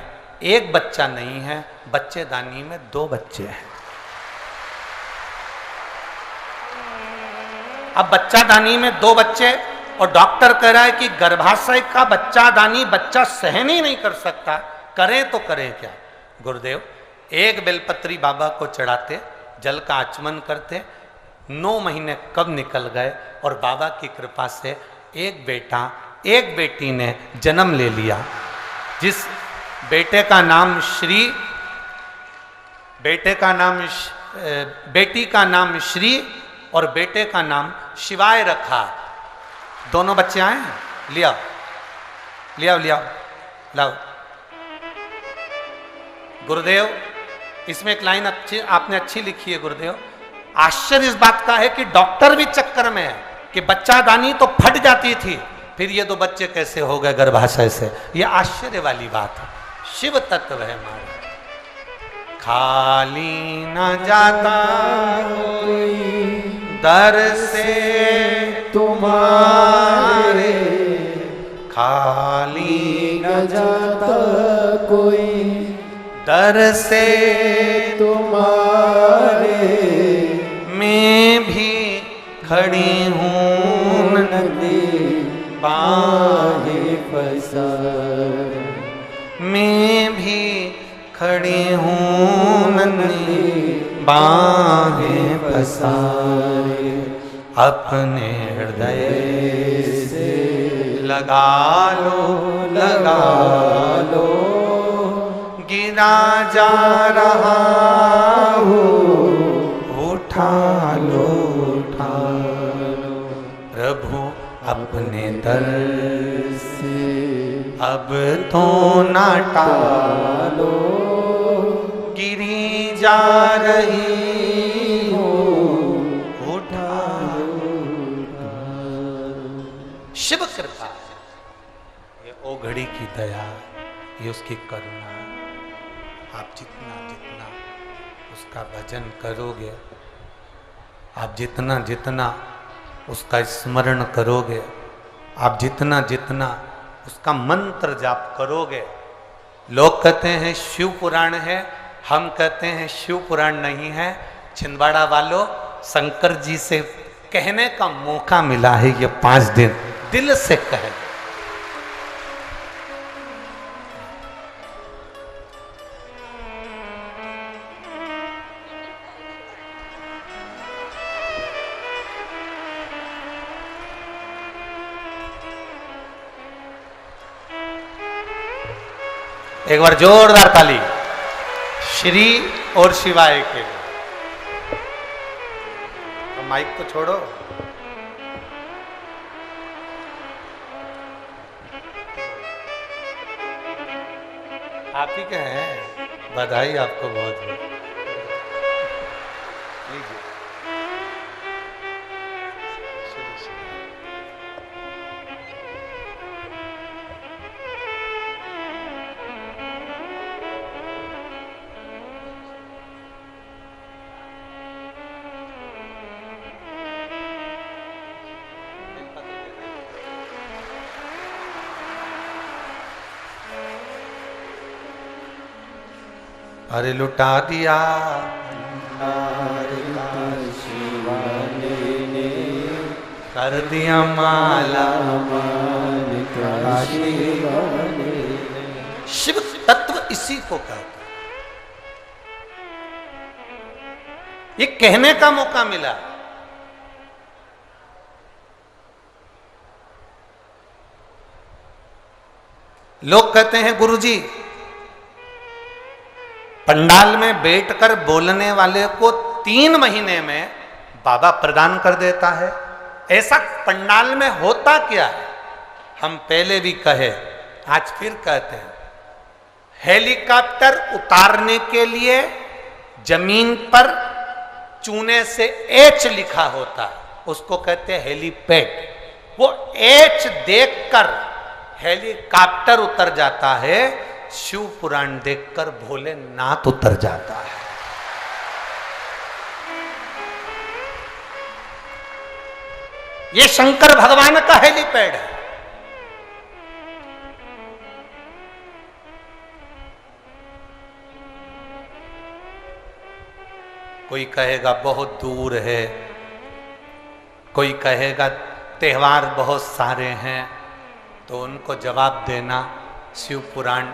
1 बच्चा नहीं है, बच्चेदानी में 2 बच्चे हैं। अब बच्चादानी में 2 बच्चे, और डॉक्टर कह रहा है कि गर्भाशय का बच्चादानी बच्चा सहन ही नहीं कर सकता, करें तो करें क्या? गुरुदेव, 1 बेलपत्री बाबा को चढ़ाते, जल का आचमन करते। 9 महीने कब निकल गए और बाबा की कृपा से 1 बेटा 1 बेटी ने जन्म ले लिया। जिस बेटे का नाम श्री, बेटी का नाम श्री और बेटे का नाम शिवाय रखा। दोनों बच्चे आए हैं? लिया लाओ। गुरुदेव, इसमें एक लाइन आपने अच्छी लिखी है गुरुदेव। आश्चर्य इस बात का है कि डॉक्टर भी चक्कर में है कि बच्चादानी तो फट जाती थी, फिर ये 2 बच्चे कैसे हो गए गर्भाशय से? ये आश्चर्य वाली बात है। शिव तत्व है हमारा। खाली न जाता दर से तुम्हारे, खाली न जाता कोई दर से तुम्हारे, मैं भी खड़ी हूँ नदी बाहें पसार, मैं भी खड़ी हूँ नन्ही बाहें पसारे। अपने हृदय से लगा लो, गिरा जा रहा हो, उठा लो। प्रभु अपने दर से अब तो ना टालो, गिरी जा रही हो, उठा लो। शिव कृपा, ये ओघड़ी की दया, ये उसकी करुणा। आप जितना जितना उसका भजन करोगे, आप जितना जितना उसका स्मरण करोगे, आप जितना जितना उसका मंत्र जाप करोगे। लोग कहते हैं शिव पुराण है, हम कहते हैं शिव पुराण नहीं है। छिंदवाड़ा वालों, शंकर जी से कहने का मौका मिला है ये 5 दिन, दिल से कहे। एक बार जोरदार ताली श्री और शिवाय के लिए। तो माइक तो छोड़ो। आप ही के हैं, बधाई आपको बहुत बहुत। लीजिए। अरे लुटा दिया कर दिया माला, शिव तत्व इसी को कहते हैं। ये कहने का मौका मिला। लोग कहते हैं गुरुजी पंडाल में बैठकर बोलने वाले को 3 महीने में बाबा प्रदान कर देता है। ऐसा पंडाल में होता क्या है? हम पहले भी कहे, आज फिर कहते हैं, हेलीकॉप्टर उतारने के लिए जमीन पर चूने से एच लिखा होता है, उसको कहते हैं हेलीपैड। वो एच देखकर हेलीकॉप्टर उतर जाता है, शिव पुराण देखकर भोलेनाथ उतर जाता है। ये शंकर भगवान का हेलीपैड है। कोई कहेगा बहुत दूर है, कोई कहेगा त्योहार बहुत सारे हैं, तो उनको जवाब देना शिव पुराण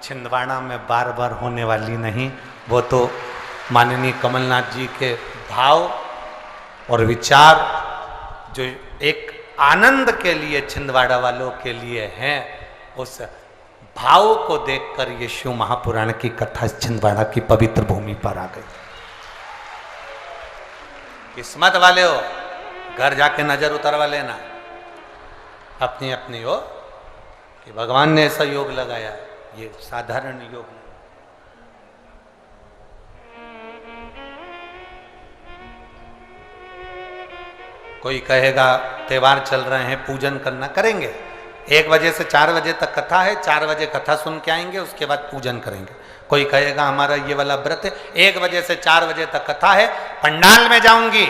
छिंदवाड़ा में बार बार होने वाली नहीं। वो तो माननीय कमलनाथ जी के भाव और विचार जो एक आनंद के लिए छिंदवाड़ा वालों के लिए हैं, उस भाव को देखकर ये शिव महापुराण की कथा छिंदवाड़ा की पवित्र भूमि पर आ गई। किस्मत वाले हो, घर जाके नजर उतरवा लेना अपनी अपनी हो कि भगवान ने ऐसा योग लगाया, ये साधारण योग नहीं। कोई कहेगा त्योहार चल रहे हैं, पूजन करना, करेंगे। 1 बजे से 4 बजे तक कथा है, 4 बजे कथा सुन के आएंगे, उसके बाद पूजन करेंगे। कोई कहेगा हमारा ये वाला व्रत है, 1 बजे से 4 बजे तक कथा है, पंडाल में जाऊंगी,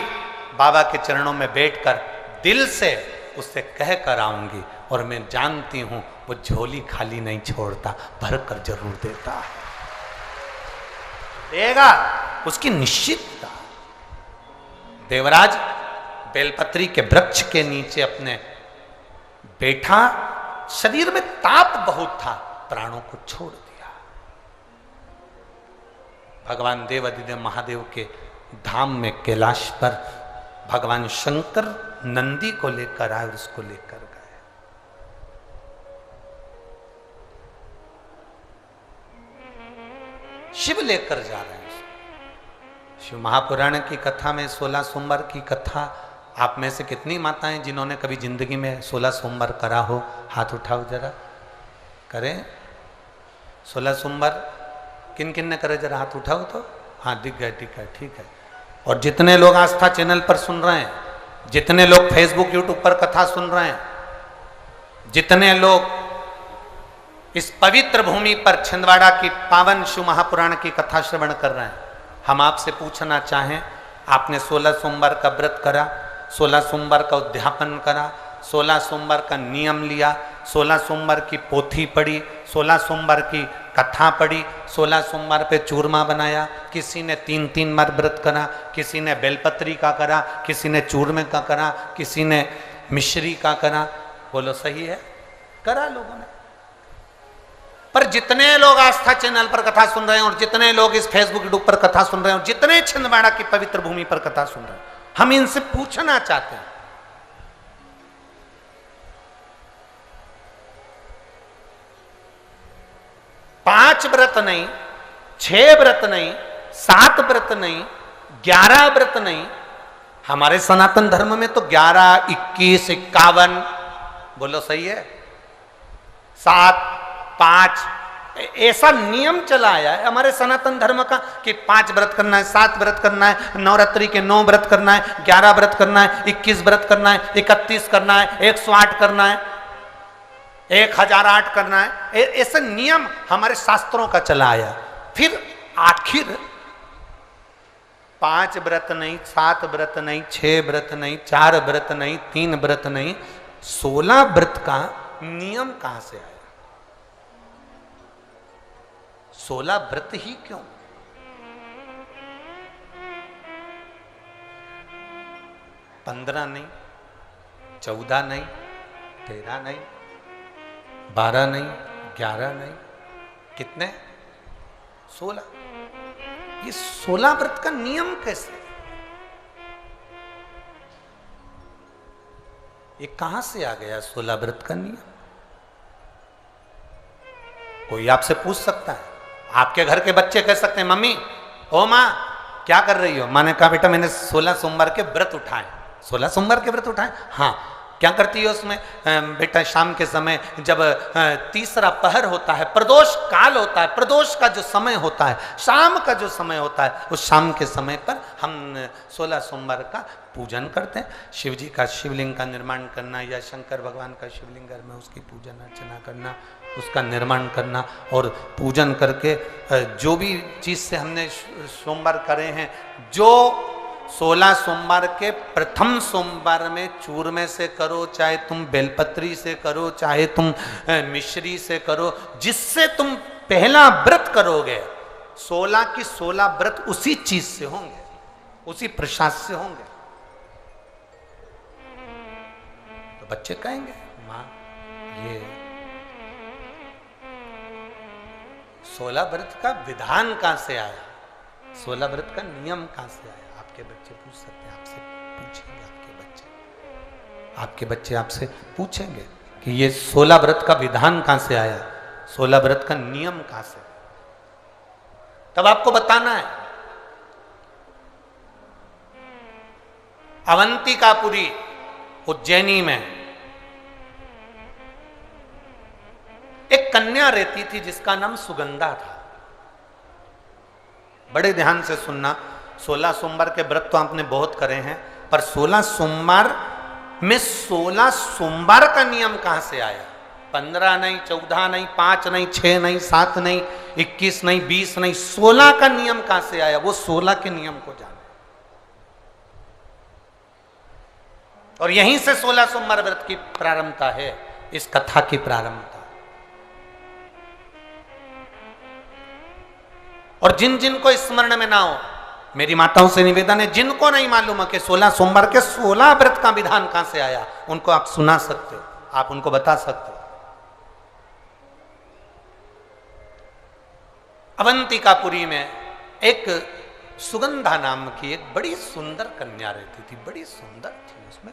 बाबा के चरणों में बैठकर दिल से उससे कह कर आऊंगी, और मैं जानती हूं वो झोली खाली नहीं छोड़ता, भर कर जरूर देता है, देगा, उसकी निश्चितता। देवराज बेलपत्री के वृक्ष के नीचे अपने बैठा, शरीर में ताप बहुत था, प्राणों को छोड़ दिया। भगवान देव अधिदेव महादेव के धाम में कैलाश पर भगवान शंकर नंदी को लेकर आए और उसको लेकर गए। शिव लेकर जा रहे हैं। शिव महापुराण की कथा में 16 सोमवार की कथा, आप में से कितनी माताएं जिन्होंने कभी जिंदगी में 16 सोमवार करा हो, हाथ उठाओ जरा, करें 16 सोमवार किन किन ने करे, जरा हाथ उठाओ तो। हाँ दिख गए, ठीक है, ठीक है। और जितने लोग आस्था चैनल पर सुन रहे हैं, जितने लोग फेसबुक यूट्यूब पर कथा सुन रहे हैं, जितने लोग इस पवित्र भूमि पर छिंदवाड़ा की पावन शिव महापुराण की कथा श्रवण कर रहे हैं, हम आपसे पूछना चाहें, आपने 16 सोमवार का व्रत करा, 16 सोमवार का उद्यापन करा, 16 सोमवार का नियम लिया, 16 सोमवार की पोथी पढ़ी, 16 सोमवार की कथा पढ़ी, 16 सोमवार पे चूरमा बनाया, किसी ने 3-3 बार व्रत करा, किसी ने बेलपत्री का करा, किसी ने चूरमे का करा, किसी ने मिश्री का करा। बोलो सही है, करा लोगों ने। पर जितने लोग आस्था चैनल पर कथा सुन रहे हैं, और जितने लोग इस फेसबुक यूट्यूब पर कथा सुन रहे हैं, और जितने छिंदवाड़ा की पवित्र भूमि पर कथा सुन रहे हैं, हम इनसे पूछना चाहते हैं, पांच व्रत नहीं, 6 व्रत नहीं, 7 व्रत नहीं, 11 व्रत नहीं, हमारे सनातन धर्म में तो 11, 21, 51, बोलो सही है, 7, 5, ऐसा नियम चला आया है हमारे सनातन धर्म का कि 5 व्रत करना है, 7 व्रत करना है, नवरात्रि के 9 व्रत करना है, 11 व्रत करना है, 21 व्रत करना है, 31 करना है, 108 करना है, 1008 करना है। ऐसे नियम हमारे शास्त्रों का चला आया। फिर आखिर 5 व्रत नहीं, 7 व्रत नहीं, 6 व्रत नहीं, 4 व्रत नहीं, 3 व्रत नहीं, 16 व्रत का नियम कहां से आया? 16 व्रत ही क्यों? 15 नहीं, 14 नहीं, 13 नहीं, 12 नहीं, 11 नहीं, कितने? 16। ये 16 व्रत का नियम कैसे? ये कहां से आ गया 16 व्रत का नियम? कोई आपसे पूछ सकता है, आपके घर के बच्चे कह सकते हैं, मम्मी ओ माँ क्या कर रही हो? माँ ने कहा बेटा मैंने 16 सोमवार के व्रत उठाए। 16 सोमवार के व्रत उठाए? हाँ। क्या करती है उसमें? बेटा शाम के समय जब तीसरा पहर होता है, प्रदोष काल होता है, प्रदोष का जो समय होता है, शाम का जो समय होता है, उस शाम के समय पर हम 16 सोमवार का पूजन करते हैं। शिव जी का शिवलिंग का निर्माण करना या शंकर भगवान का शिवलिंग घर में उसकी पूजन अर्चना करना, उसका निर्माण करना और पूजन करके जो भी चीज़ से हमने सोमवार करे हैं, जो 16 सोमवार के प्रथम सोमवार में चूरमे से करो, चाहे तुम बेलपत्री से करो, चाहे तुम मिश्री से करो, जिससे तुम पहला व्रत करोगे, 16 की 16 व्रत उसी चीज से होंगे, उसी प्रसाद से होंगे। तो बच्चे कहेंगे माँ ये 16 व्रत का विधान कहां से आया? 16 व्रत का नियम कहां से आया? आपके बच्चे पूछ सकते हैं, आपसे पूछेंगे आपके बच्चे आपसे पूछेंगे कि ये 16 व्रत का विधान कहां से आया, 16 व्रत का नियम कहां से? तब आपको बताना है। अवंतिकापुरी उज्जैनी में एक कन्या रहती थी जिसका नाम सुगंधा था। बड़े ध्यान से सुनना, 16 सोमवार के व्रत तो आपने बहुत करे हैं, पर 16 सोमवार में 16 सोमवार का नियम कहां से आया? 15 नहीं, 14 नहीं, 5 नहीं, 6 नहीं, 7 नहीं, 21 नहीं, 20 नहीं, 16 का नियम कहां से आया? वो 16 के नियम को जाने। और यहीं से 16 सोमवार व्रत की प्रारंभता है, इस कथा की प्रारंभता। और जिन जिन को स्मरण में ना हो, मेरी माताओं से निवेदन है, जिनको नहीं मालूम है कि 16 सोमवार के 16 व्रत का विधान कहां से आया, उनको आप सुना सकते हो, आप उनको बता सकते हो। अवंतिकापुरी में एक सुगंधा नाम की एक बड़ी सुंदर कन्या रहती थी, बड़ी सुंदर थी। उसमें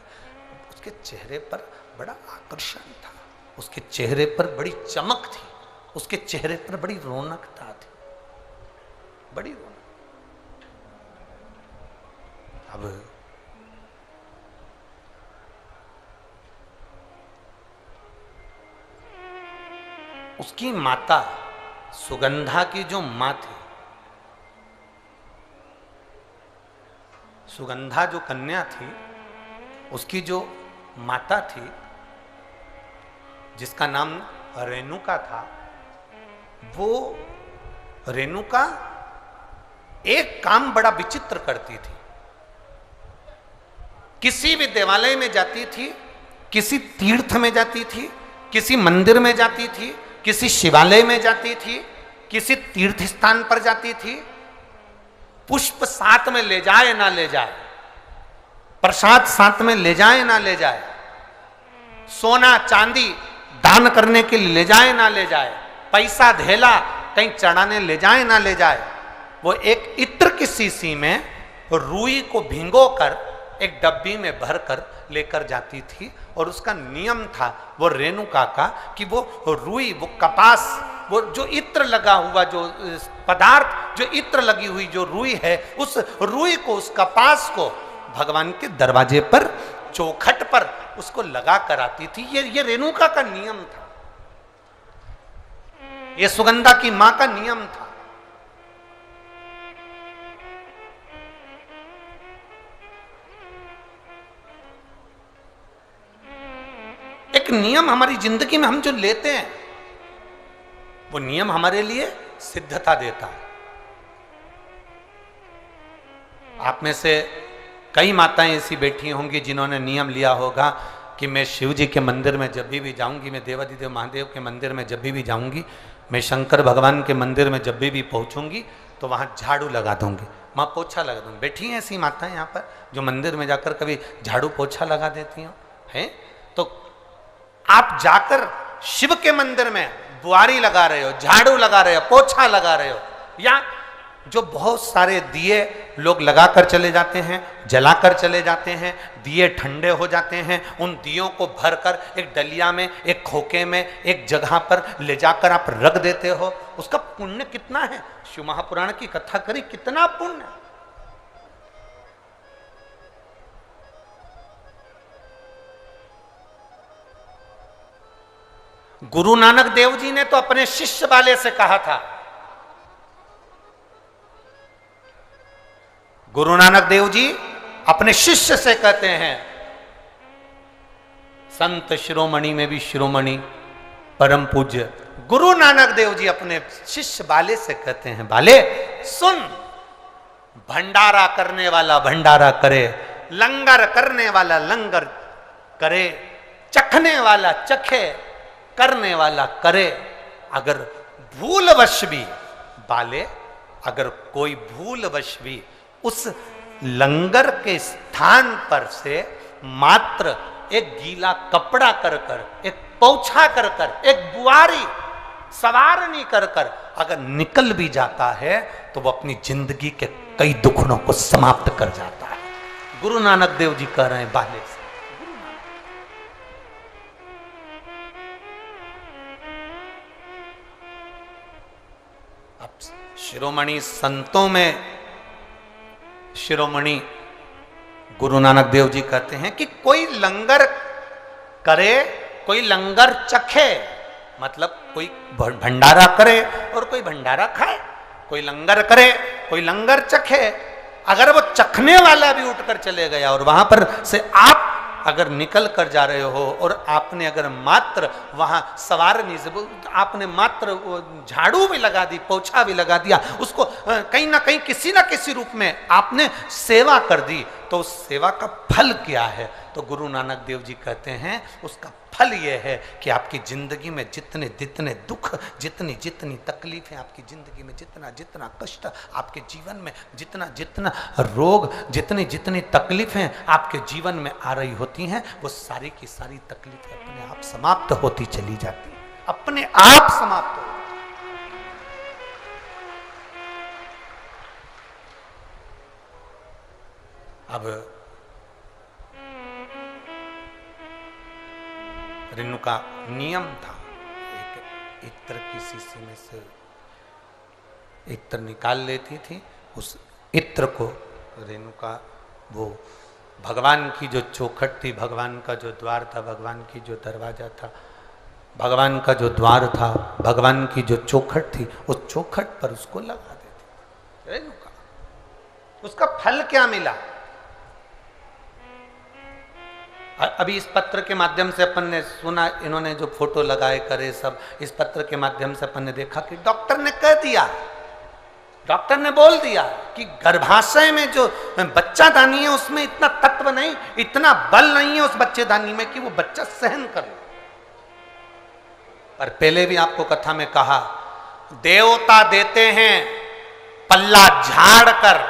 उसके चेहरे पर बड़ा आकर्षण था, उसके चेहरे पर बड़ी चमक थी, उसके चेहरे पर बड़ी रौनकता थी, बड़ी रौनक। अब उसकी माता, सुगंधा की जो माँ थी, सुगंधा जो कन्या थी, उसकी जो माता थी जिसका नाम रेणुका था, वो रेणुका एक काम बड़ा विचित्र करती थी। किसी भी देवालय में जाती थी, किसी तीर्थ में जाती थी, किसी मंदिर में जाती थी, किसी शिवालय में जाती थी, किसी तीर्थ स्थान पर जाती थी, पुष्प साथ में ले जाए ना ले जाए, प्रसाद साथ में ले जाए ना ले जाए, सोना चांदी दान करने के लिए ले जाए ना ले जाए, पैसा धेला कहीं चढ़ाने ले जाए ना ले जाए, वो एक इत्र की शीशी में रुई को भिंगोकर एक डब्बी में भरकर लेकर जाती थी। और उसका नियम था वो रेणुका का कि वो रुई, वो कपास, वो जो इत्र लगा हुआ जो पदार्थ, जो इत्र लगी हुई जो रुई है, उस रुई को, उस कपास को भगवान के दरवाजे पर, चौखट पर उसको लगा कर आती थी। ये रेणुका का नियम था। ये सुगंधा की मां का नियम था। एक नियम हमारी जिंदगी में हम जो लेते हैं, वो नियम हमारे लिए सिद्धता देता है। आप में से कई माताएं ऐसी बैठी होंगी जिन्होंने नियम लिया होगा कि मैं शिव जी के मंदिर में जब भी जाऊंगी, मैं देवाधिदेव महादेव के मंदिर में जब भी जाऊंगी, मैं शंकर भगवान के मंदिर में जब भी पहुंचूंगी तो वहां झाड़ू लगा दूंगी, मां पोछा लगा दूंगी। बैठी हैं ऐसी माताएं यहाँ पर जो मंदिर में जाकर कभी झाड़ू पोछा लगा देती हो हैं? तो आप जाकर शिव के मंदिर में बुआरी लगा रहे हो, झाड़ू लगा रहे हो, पोछा लगा रहे हो, या जो बहुत सारे दिए लोग लगाकर चले जाते हैं, जलाकर चले जाते हैं, दिए ठंडे हो जाते हैं, उन दियों को भरकर एक डलिया में, एक खोखे में, एक जगह पर ले जाकर आप रख देते हो, उसका पुण्य कितना है? शिव महापुराण की कथा करी, कितना पुण्य। गुरु नानक देव जी ने तो अपने शिष्य वाले से कहा था, गुरु नानक देव जी अपने शिष्य से कहते हैं, संत शिरोमणि में भी शिरोमणि परम पूज्य गुरु नानक देव जी अपने शिष्य बाले से कहते हैं, बाले सुन, भंडारा करने वाला भंडारा करे, लंगर करने वाला लंगर करे, चखने वाला चखे, करने वाला करे। अगर भूलवश भी बाले, अगर कोई भूलवश भी उस लंगर के स्थान पर से मात्र एक गीला कपड़ा कर कर, एक पोछा कर कर, एक बुआरी सवारनी कर कर अगर निकल भी जाता है तो वो अपनी जिंदगी के कई दुखों को समाप्त कर जाता है। गुरु नानक देव जी कह रहे हैं बाले से। अब शिरोमणि संतों में शिरोमणि गुरु नानक देव जी कहते हैं कि कोई लंगर करे, कोई लंगर चखे, मतलब कोई भंडारा करे और कोई भंडारा खाए, कोई लंगर करे, कोई लंगर चखे। अगर वो चखने वाला भी उठकर चले गया और वहां पर से आप अगर निकल कर जा रहे हो और आपने अगर मात्र वहां सवारनी से आपने मात्र झाड़ू भी लगा दी, पोछा भी लगा दिया, उसको कहीं ना कहीं किसी ना किसी रूप में आपने सेवा कर दी, तो उस सेवा का फल क्या है? तो गुरु नानक देव जी कहते हैं उसका फल यह है कि आपकी जिंदगी में जितने जितने दुख, जितनी जितनी तकलीफें आपकी जिंदगी में, जितना जितना कष्ट आपके जीवन में, जितना जितना रोग, जितनी जितनी तकलीफें आपके जीवन में आ रही होती हैं, वो सारी की सारी तकलीफें अपने आप समाप्त होती चली जाती हैं, अपने आप समाप्त हो। अब रेणु का नियम था, एक इत्र की शीशी में से इत्र निकाल लेती थी, उस इत्र को रेणु का वो भगवान की जो चौखट थी, भगवान का जो द्वार था, भगवान की जो दरवाजा था, भगवान का जो द्वार था, भगवान की जो चौखट थी, उस चौखट पर उसको लगा देती रेणु का। उसका फल क्या मिला? अभी इस पत्र के माध्यम से अपन ने सुना, इन्होंने जो फोटो लगाए करे सब, इस पत्र के माध्यम से अपन ने देखा कि डॉक्टर ने कह दिया, डॉक्टर ने बोल दिया कि गर्भाशय में जो बच्चादानी है उसमें इतना तत्व नहीं, इतना बल नहीं है उस बच्चेदानी में कि वो बच्चा सहन करे। पर पहले भी आपको कथा में कहा, देवता देते हैं पल्ला झाड़ कर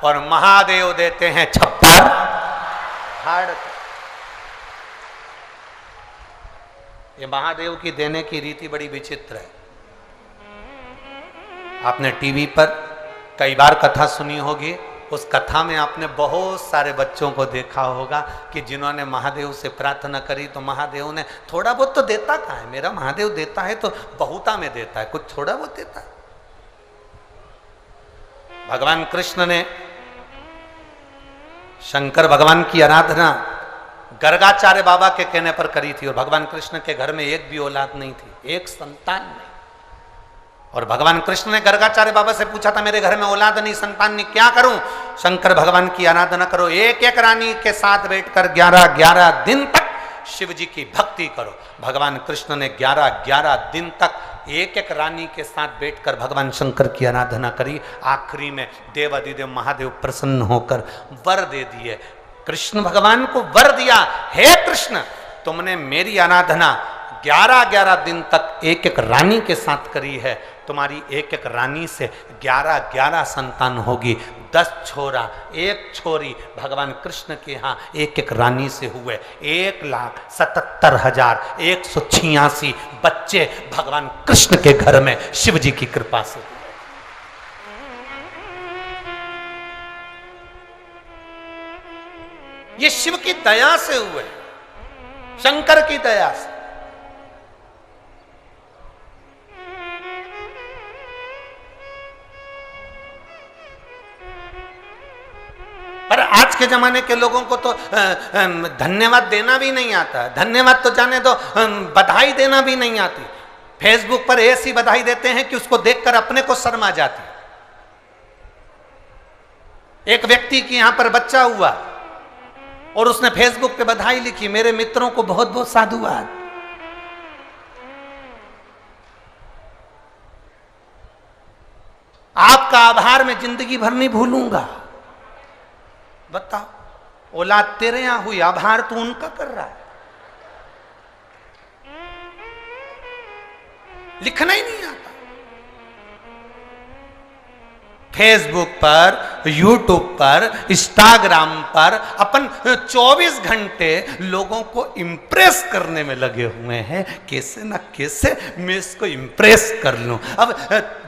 और महादेव देते हैं छप्पर फाड़ कर। ये महादेव की देने की रीति बड़ी विचित्र है। आपने टीवी पर कई बार कथा सुनी होगी, उस कथा में आपने बहुत सारे बच्चों को देखा होगा कि जिन्होंने महादेव से प्रार्थना करी तो महादेव ने थोड़ा बहुत तो देता कहाँ है, मेरा महादेव देता है तो बहुता में देता है, कुछ थोड़ा बहुत देता है। भगवान कृष्ण ने शंकर भगवान की आराधना गर्गाचार्य बाबा के कहने पर करी थी और भगवान कृष्ण के घर में एक भी औलाद नहीं थी, एक संतान नहीं। और भगवान कृष्ण ने गर्गाचार्य बाबा से पूछा था, मेरे घर में औलाद नहीं, संतान नहीं, क्या करूं? शंकर भगवान की आराधना करो, एक एक रानी के साथ बैठकर 11-11 दिन तक शिव जी की भक्ति करो। भगवान कृष्ण ने 11-11 दिन तक एक एक रानी के साथ बैठकर भगवान शंकर की आराधना करी। आखिरी में देवाधिदेव महादेव प्रसन्न होकर वर दे दिए। कृष्ण भगवान को वर दिया, हे कृष्ण, तुमने मेरी आराधना 11-11 दिन तक एक एक रानी के साथ करी है, तुम्हारी एक एक रानी से 11-11 संतान होगी। 10 छोरा 1 छोरी भगवान कृष्ण के यहाँ एक एक रानी से हुए। 1,77,186 बच्चे भगवान कृष्ण के घर में शिव जी की कृपा से। ये शिव की दया से हुए, शंकर की दया से। पर आज के जमाने के लोगों को तो धन्यवाद देना भी नहीं आता। धन्यवाद तो जाने दो, बधाई देना भी नहीं आती। फेसबुक पर ऐसी बधाई देते हैं कि उसको देखकर अपने को शर्म आ जाती। एक व्यक्ति की यहां पर बच्चा हुआ और उसने फेसबुक पे बधाई लिखी, मेरे मित्रों को बहुत बहुत साधुवाद। आपका आभार मैं जिंदगी भर नहीं भूलूंगा। बताओ, औलाद तेरे यहां हुई, आभार तू उनका कर रहा है। लिखना ही नहीं आता। फेसबुक पर, यूट्यूब पर, इंस्टाग्राम पर अपन 24 घंटे लोगों को इंप्रेस करने में लगे हुए हैं। कैसे ना कैसे मैं इसको इंप्रेस कर लूं। अब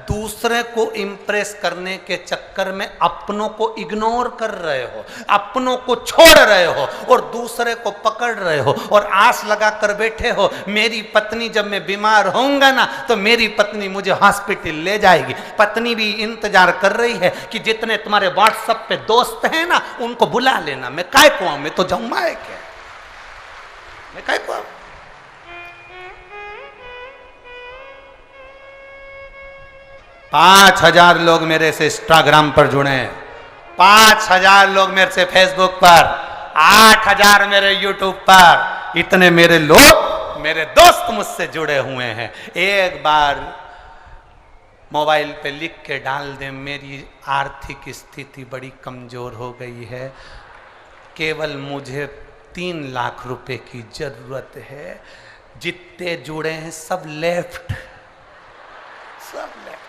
दूसरे को इंप्रेस करने के चक्कर में अपनों को इग्नोर कर रहे हो, अपनों को छोड़ रहे हो और दूसरे को पकड़ रहे हो और आस लगा कर बैठे हो, मेरी पत्नी जब मैं बीमार होऊंगा ना तो मेरी पत्नी मुझे हॉस्पिटल ले जाएगी। पत्नी भी इंतजार कर रही है कि जितने तुम्हारे व्हाट्सएप पे दोस्त हैं ना उनको बुला लेना। मैं काय को आऊं, मैं तो जाऊंगा है क्या, मैं काय को आऊं। 5,000 लोग मेरे से इंस्टाग्राम पर जुड़े हैं, 5,000 लोग मेरे से फेसबुक पर, 8,000 मेरे यूट्यूब पर। इतने मेरे लोग, मेरे दोस्त मुझसे जुड़े हुए हैं। एक बार मोबाइल पे लिख के डाल दे, मेरी आर्थिक स्थिति बड़ी कमजोर हो गई है, केवल मुझे 3 लाख रुपए की जरूरत है। जितने जुड़े हैं सब लेफ्ट, सब लेफ्ट।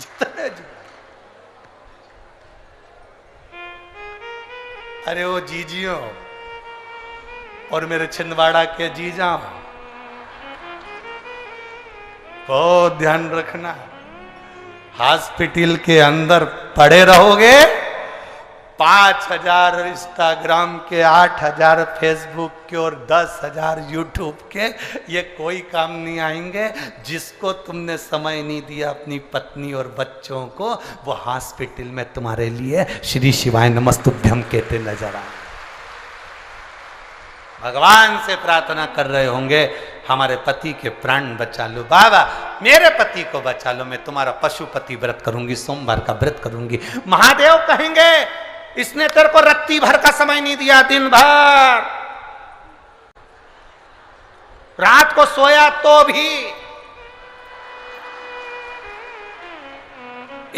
जितने जुड़े, अरे वो जीजियों और मेरे छिंदवाड़ा के जीजा, बहुत ध्यान रखना। हॉस्पिटल के अंदर पड़े रहोगे, 5,000 इंस्टाग्राम के, 8,000 फेसबुक के और 10,000 यूट्यूब के, ये कोई काम नहीं आएंगे। जिसको तुमने समय नहीं दिया अपनी पत्नी और बच्चों को, वो हॉस्पिटल में तुम्हारे लिए श्री शिवाय नमस्तुभ्यम कहते नजर आए। भगवान से प्रार्थना कर रहे होंगे, हमारे पति के प्राण बचा लो बाबा, मेरे पति को बचा लो, मैं तुम्हारा पशुपति व्रत करूंगी, सोमवार का व्रत करूंगी। महादेव कहेंगे, इसने तेरे को रत्ती भर का समय नहीं दिया, दिन भर रात को सोया तो भी।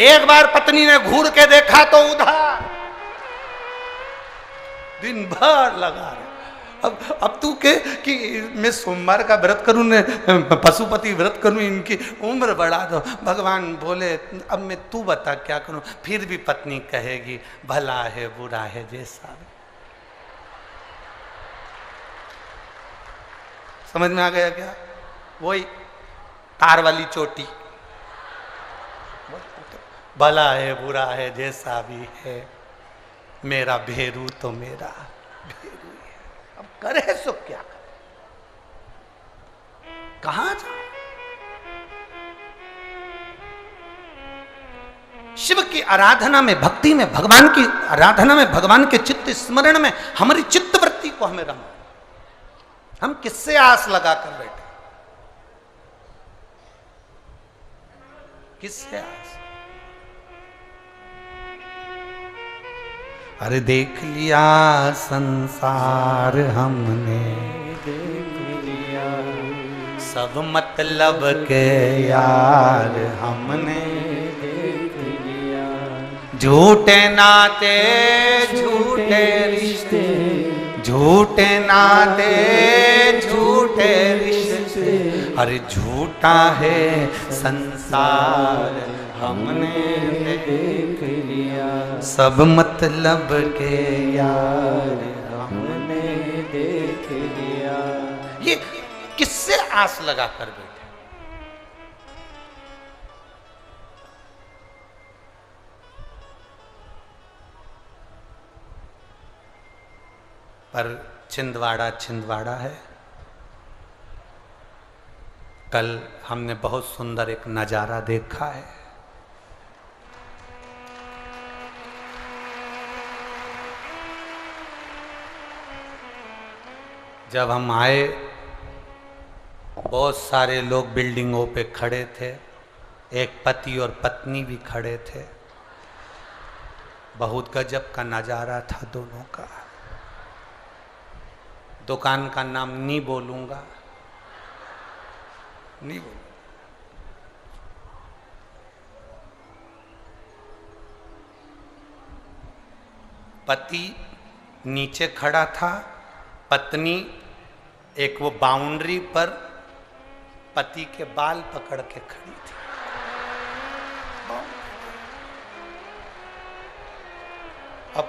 एक बार पत्नी ने घूर के देखा तो उधर, दिन भर लगा रहे। अब तू के कि मैं सोमवार का व्रत करूं, ने पशुपति व्रत करूं, इनकी उम्र बढ़ा दो। भगवान बोले, अब मैं तू बता क्या करूं। फिर भी पत्नी कहेगी, भला है बुरा है जैसा। समझ में आ गया क्या? वही तार वाली चोटी, भला है बुरा है जैसा भी है, मेरा भेरू तो मेरा भेरू है। अब करे सो क्या करे, कहां जाए? शिव की आराधना में, भक्ति में, भगवान की आराधना में, भगवान के चित्त स्मरण में हमारी चित्त वृत्ति को हमें रमा। हम किससे आस लगा कर बैठे? किससे आस? अरे देख लिया संसार हमने, देख लिया सब मतलब के यार हमने, देख लिया झूठे नाते झूठे रिश्ते, झूठे नाते झूठे रिश्ते, अरे झूठा है संसार हमने देख लिया सब मतलब के यार हमने देख लिया। ये किससे आस लगा कर बैठे? पर छिंदवाड़ा छिंदवाड़ा है। कल हमने बहुत सुंदर एक नजारा देखा है। जब हम आए बहुत सारे लोग बिल्डिंगों पे खड़े थे, एक पति और पत्नी भी खड़े थे। बहुत गजब का नज़ारा था दोनों का। दुकान का नाम नहीं बोलूँगा, नहीं बोलूँगा। पति नीचे खड़ा था, पत्नी एक वो बाउंड्री पर पति के बाल पकड़ के खड़ी थी। अब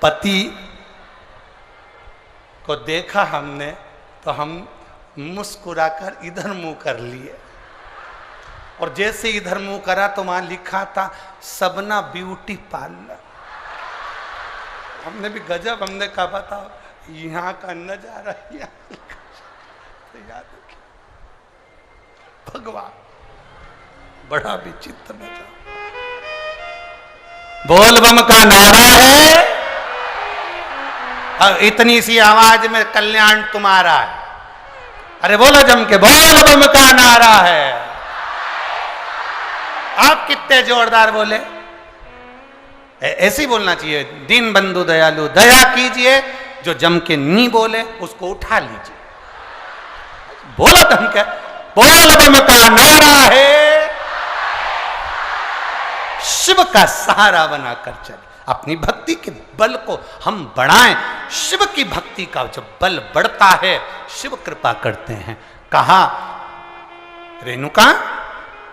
पति को देखा हमने तो हम मुस्कुराकर इधर मुंह कर लिए, और जैसे इधर मुंह करा तो वहां लिखा था सबना ब्यूटी पार्लर। हमने भी गजब, हमने कहा बताओ यहाँ का नजारा तो याद रखिए, भगवान बड़ा विचित्र नजारा। बोल बम का नारा है और इतनी सी आवाज में कल्याण तुम्हारा है। अरे बोलो जम के, बोल बम का नारा है। आप कितने जोरदार बोले। ऐसे ही बोलना चाहिए, दीन बंधु दयालु दया कीजिए। जो जम के नहीं बोले उसको उठा लीजिए। बोलो जम के, बोल बम का नारा है। शिव का सहारा बनाकर चले, अपनी भक्ति के बल को हम बढ़ाएं। शिव की भक्ति का जब बल बढ़ता है, शिव कृपा करते हैं। कहा रेणुका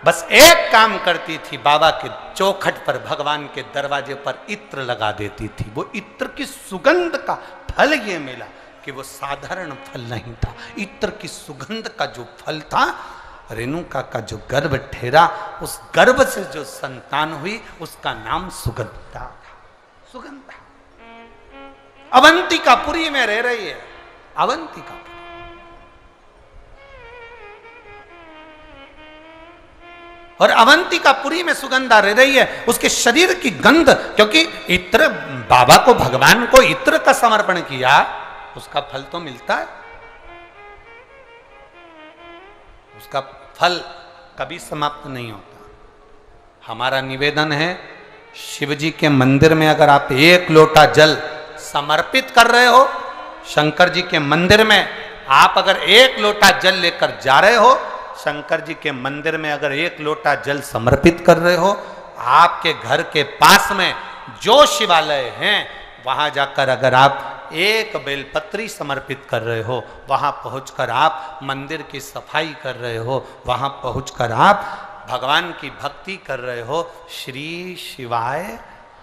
बस एक काम करती थी, बाबा के चौखट पर भगवान के दरवाजे पर इत्र लगा देती थी। वो इत्र की सुगंध का फल ये मिला कि वो साधारण फल नहीं था। इत्र की सुगंध का जो फल था, रेणुका का जो गर्भ ठहरा, उस गर्भ से जो संतान हुई उसका नाम सुगंधा था। सुगंधा अवंतिकापुरी में रह रही है। अवंतिकापुरी, और अवंतिकापुरी में सुगंधा रह रही है। उसके शरीर की गंध, क्योंकि इत्र बाबा को, भगवान को इत्र का समर्पण किया, उसका फल तो मिलता है। उसका फल कभी समाप्त नहीं होता। हमारा निवेदन है, शिव जी के मंदिर में अगर आप एक लोटा जल समर्पित कर रहे हो, शंकर जी के मंदिर में आप अगर एक लोटा जल लेकर जा रहे हो, शंकर जी के मंदिर में अगर एक लोटा जल समर्पित कर रहे हो, आपके घर के पास में जो शिवालय हैं वहां जाकर अगर आप एक बेलपत्री समर्पित कर रहे हो, वहां पहुंचकर आप मंदिर की सफाई कर रहे हो, वहां पहुंचकर आप भगवान की भक्ति कर रहे हो, श्री शिवाय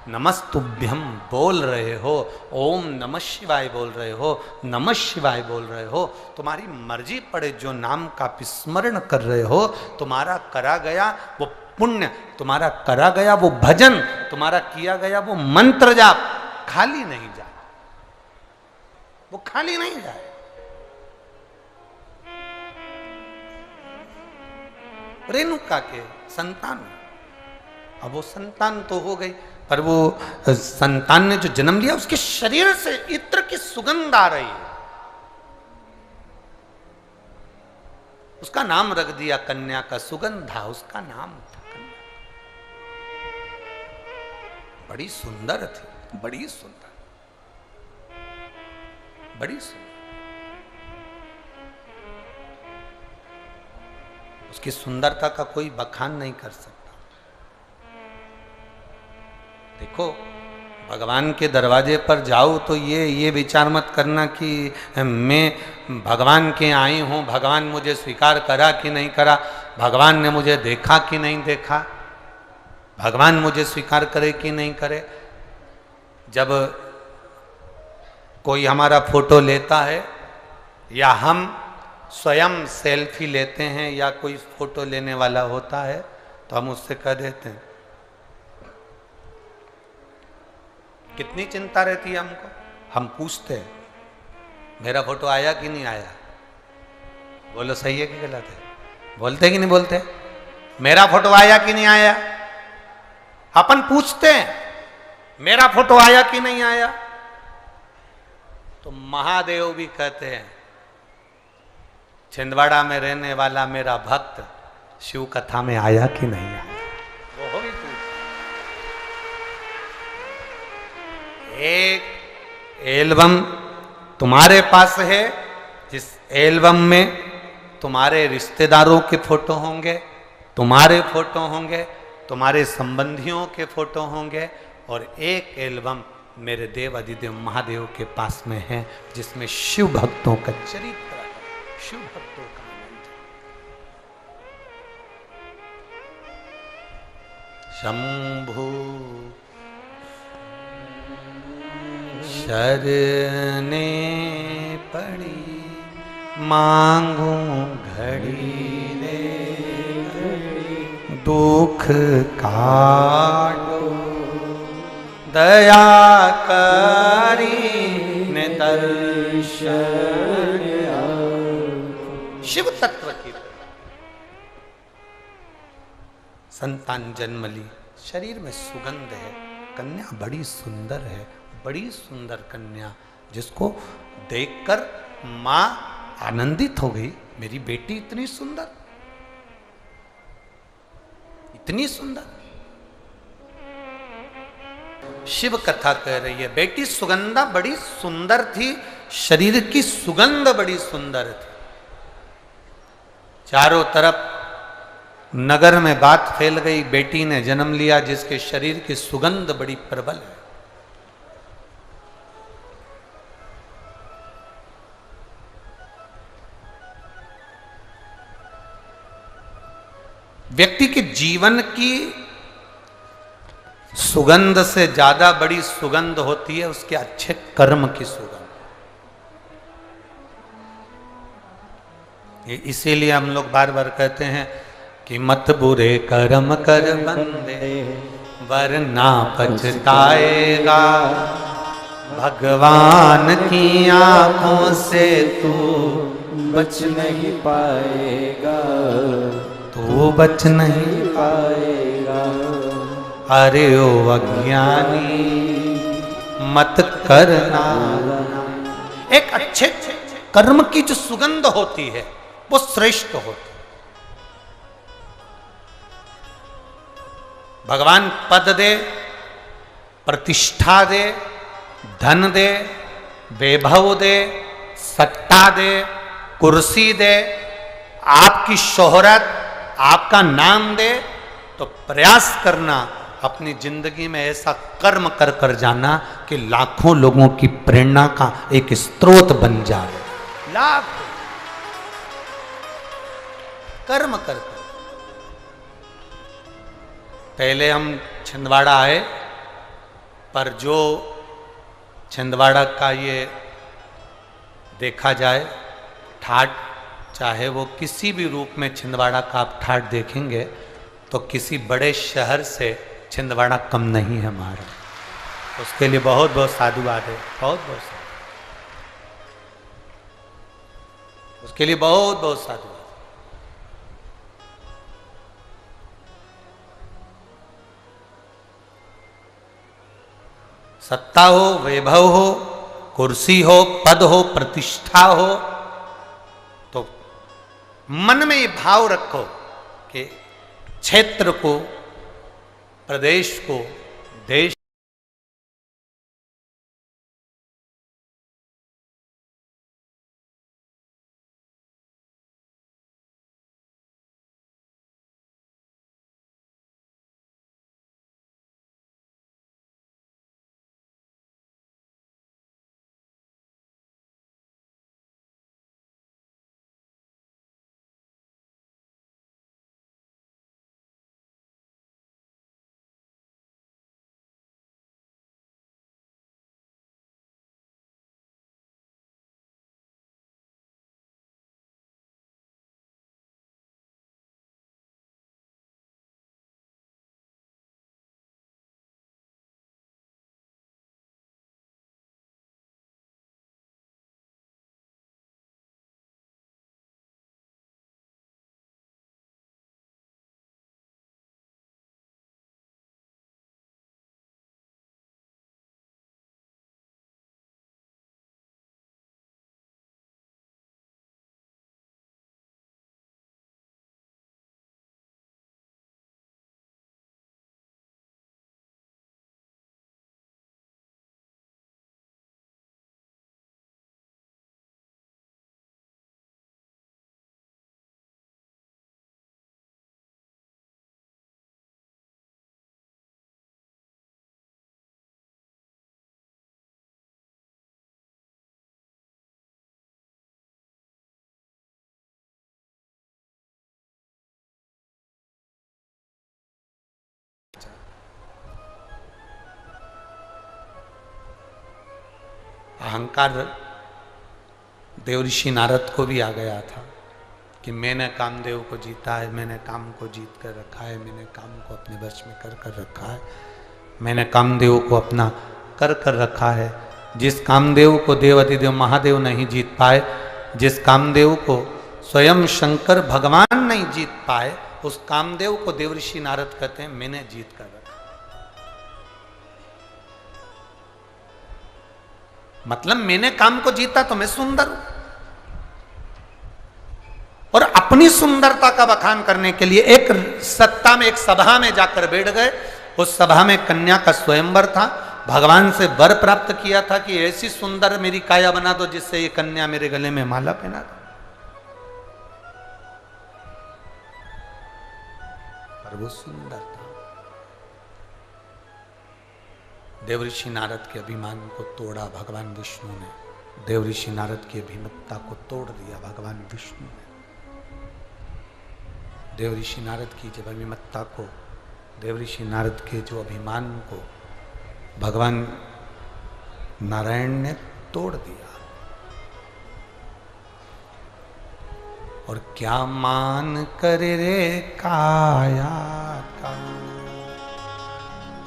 नमस्तुभ्यम बोल रहे हो, ओम नमः शिवाय बोल रहे हो, नमः शिवाय बोल रहे हो, तुम्हारी मर्जी पड़े जो नाम का स्मरण कर रहे हो, तुम्हारा करा गया वो पुण्य, तुम्हारा करा गया वो भजन, तुम्हारा किया गया वो मंत्र जाप खाली नहीं जाए, वो खाली नहीं जाए। रेणुका के संतान, अब वो संतान तो हो गई, पर वो संतान ने जो जन्म लिया उसके शरीर से इत्र की सुगंध आ रही है। उसका नाम रख दिया कन्या का, सुगंधा उसका नाम था कन्या। बड़ी सुंदर थी, बड़ी सुंदर, बड़ी सुंदर। उसकी सुंदरता का कोई बखान नहीं कर सकता। देखो, भगवान के दरवाजे पर जाओ तो ये विचार मत करना कि मैं भगवान के आई हूँ, भगवान मुझे स्वीकार करा कि नहीं करा, भगवान ने मुझे देखा कि नहीं देखा, भगवान मुझे स्वीकार करे कि नहीं करे। जब कोई हमारा फोटो लेता है या हम स्वयं सेल्फी लेते हैं या कोई फोटो लेने वाला होता है तो हम उससे कह देते हैं, कितनी चिंता रहती है हमको। हम पूछते हैं मेरा फोटो आया कि नहीं आया, बोलो सही है कि गलत है, बोलते कि नहीं बोलते, मेरा फोटो आया कि नहीं आया। अपन पूछते हैं मेरा फोटो आया कि नहीं आया। तो महादेव भी कहते हैं छिंदवाड़ा में रहने वाला मेरा भक्त शिव कथा में आया कि नहीं आया, वो भी पूछ। एक एल्बम तुम्हारे पास है, जिस एल्बम में तुम्हारे रिश्तेदारों के फोटो होंगे, तुम्हारे फोटो होंगे, तुम्हारे संबंधियों के फोटो होंगे, और एक एल्बम मेरे देव अधिदेव महादेव के पास में है जिसमें शिव भक्तों का चरित्र है, शिव भक्तों का आनंद। शंभु शरणे पड़ी मांगू घड़ी रे दुख काटो दया करी ने दर्शन। शिव तत्व की संतान जन्म ली, शरीर में सुगंध है, कन्या बड़ी सुंदर है, बड़ी सुंदर कन्या, जिसको देखकर मां आनंदित हो गई, मेरी बेटी इतनी सुंदर, इतनी सुंदर। शिव कथा कह रही है बेटी सुगंधा बड़ी सुंदर थी, शरीर की सुगंध बड़ी सुंदर थी। चारों तरफ नगर में बात फैल गई, बेटी ने जन्म लिया जिसके शरीर की सुगंध बड़ी प्रबल है। व्यक्ति के जीवन की सुगंध से ज्यादा बड़ी सुगंध होती है उसके अच्छे कर्म की सुगंध। इसीलिए हम लोग बार बार कहते हैं कि मत बुरे कर्म कर बंदे वरना पछताएगा, भगवान की आंखों से तू बच नहीं पाएगा, तू बच नहीं पाएगा। अरे ओ अज्ञानी मत करना। एक अच्छे कर्म की जो सुगंध होती है वो श्रेष्ठ होती है। भगवान पद दे, प्रतिष्ठा दे, धन दे, वैभव दे, सत्ता दे, कुर्सी दे, आपकी शोहरत, आपका नाम दे, तो प्रयास करना अपनी जिंदगी में ऐसा कर्म कर कर जाना कि लाखों लोगों की प्रेरणा का एक स्रोत बन जाए। लाख कर्म कर कर। पहले हम छिंदवाड़ा आए, पर जो छिंदवाड़ा का ये देखा जाए ठाट, चाहे वो किसी भी रूप में छिंदवाड़ा का आप ठाट देखेंगे तो किसी बड़े शहर से छिंदवाड़ा कम नहीं है हमारा। उसके लिए बहुत बहुत साधुवाद है, बहुत बहुत साधुवाद, उसके लिए बहुत बहुत साधुवाद। सत्ता हो, वैभव हो, कुर्सी हो, पद हो, प्रतिष्ठा हो, तो मन में ये भाव रखो कि क्षेत्र को, प्रदेश को, देश अहंकार देवऋषि नारद को भी आ गया था कि मैंने कामदेव को जीता है, मैंने काम को जीत कर रखा है, मैंने काम को अपने वश में कर रखा है, मैंने कामदेव को अपना कर रखा है। जिस कामदेव को देव अधिदेव महादेव नहीं जीत पाए, जिस कामदेव को स्वयं शंकर भगवान नहीं जीत पाए, उस कामदेव को देवऋषि नारद कहते हैं मैंने जीत कर रखा। मतलब मैंने काम को जीता तो मैं सुंदर हूं। और अपनी सुंदरता का बखान करने के लिए एक सत्ता में, एक सभा में जाकर बैठ गए। उस सभा में कन्या का स्वयंवर था। भगवान से वर प्राप्त किया था कि ऐसी सुंदर मेरी काया बना दो जिससे ये कन्या मेरे गले में माला पहना दो। पर वो सुंदर था। देवऋषि नारद के अभिमान को तोड़ा भगवान विष्णु ने। देवऋषि नारद की अभिमत्ता को तोड़ दिया भगवान विष्णु ने। देवऋषि नारद की जब अभिमत्ता को, देवऋषि नारद के जो अभिमान को भगवान नारायण ने तोड़ दिया। और क्या मान करे रे काया का,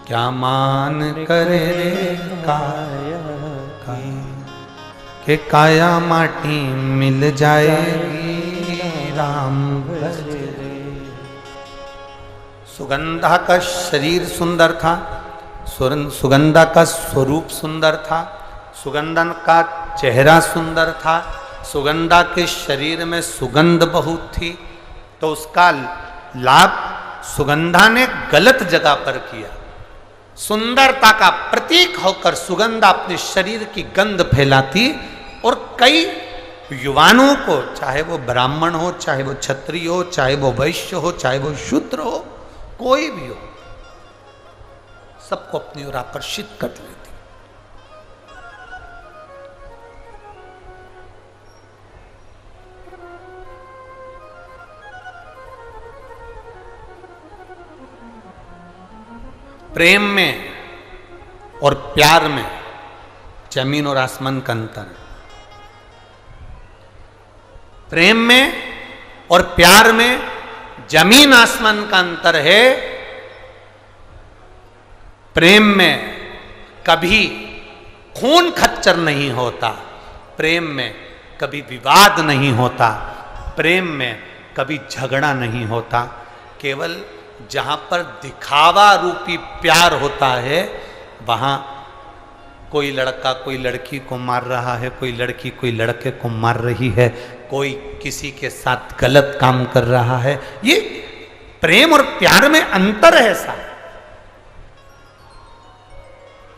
क्या मान करे रे काया का, के काया माटी मिल जाएगी राम भजे। सुगंधा का शरीर सुंदर था, सुगंधा का स्वरूप सुंदर था, सुगंधन का चेहरा सुंदर था, सुगंधा के शरीर में सुगंध बहुत थी। तो उसका लाभ सुगंधा ने गलत जगह पर किया। सुंदरता का प्रतीक होकर सुगंधा अपने शरीर की गंध फैलाती और कई युवानों को, चाहे वो ब्राह्मण हो, चाहे वो क्षत्रिय हो, चाहे वो वैश्य हो, चाहे वो शूद्र हो, कोई भी हो, सबको अपनी ओर आकर्षित कर लेती। प्रेम में और प्यार में जमीन और आसमान का अंतर है। प्रेम में और प्यार में जमीन आसमान का अंतर है। प्रेम में कभी खून खच्चर नहीं होता, प्रेम में कभी विवाद नहीं होता, प्रेम में कभी झगड़ा नहीं होता। केवल जहां पर दिखावा रूपी प्यार होता है, वहां कोई लड़का कोई लड़की को मार रहा है, कोई लड़की कोई लड़के को मार रही है, कोई किसी के साथ गलत काम कर रहा है। ये प्रेम और प्यार में अंतर है साहब।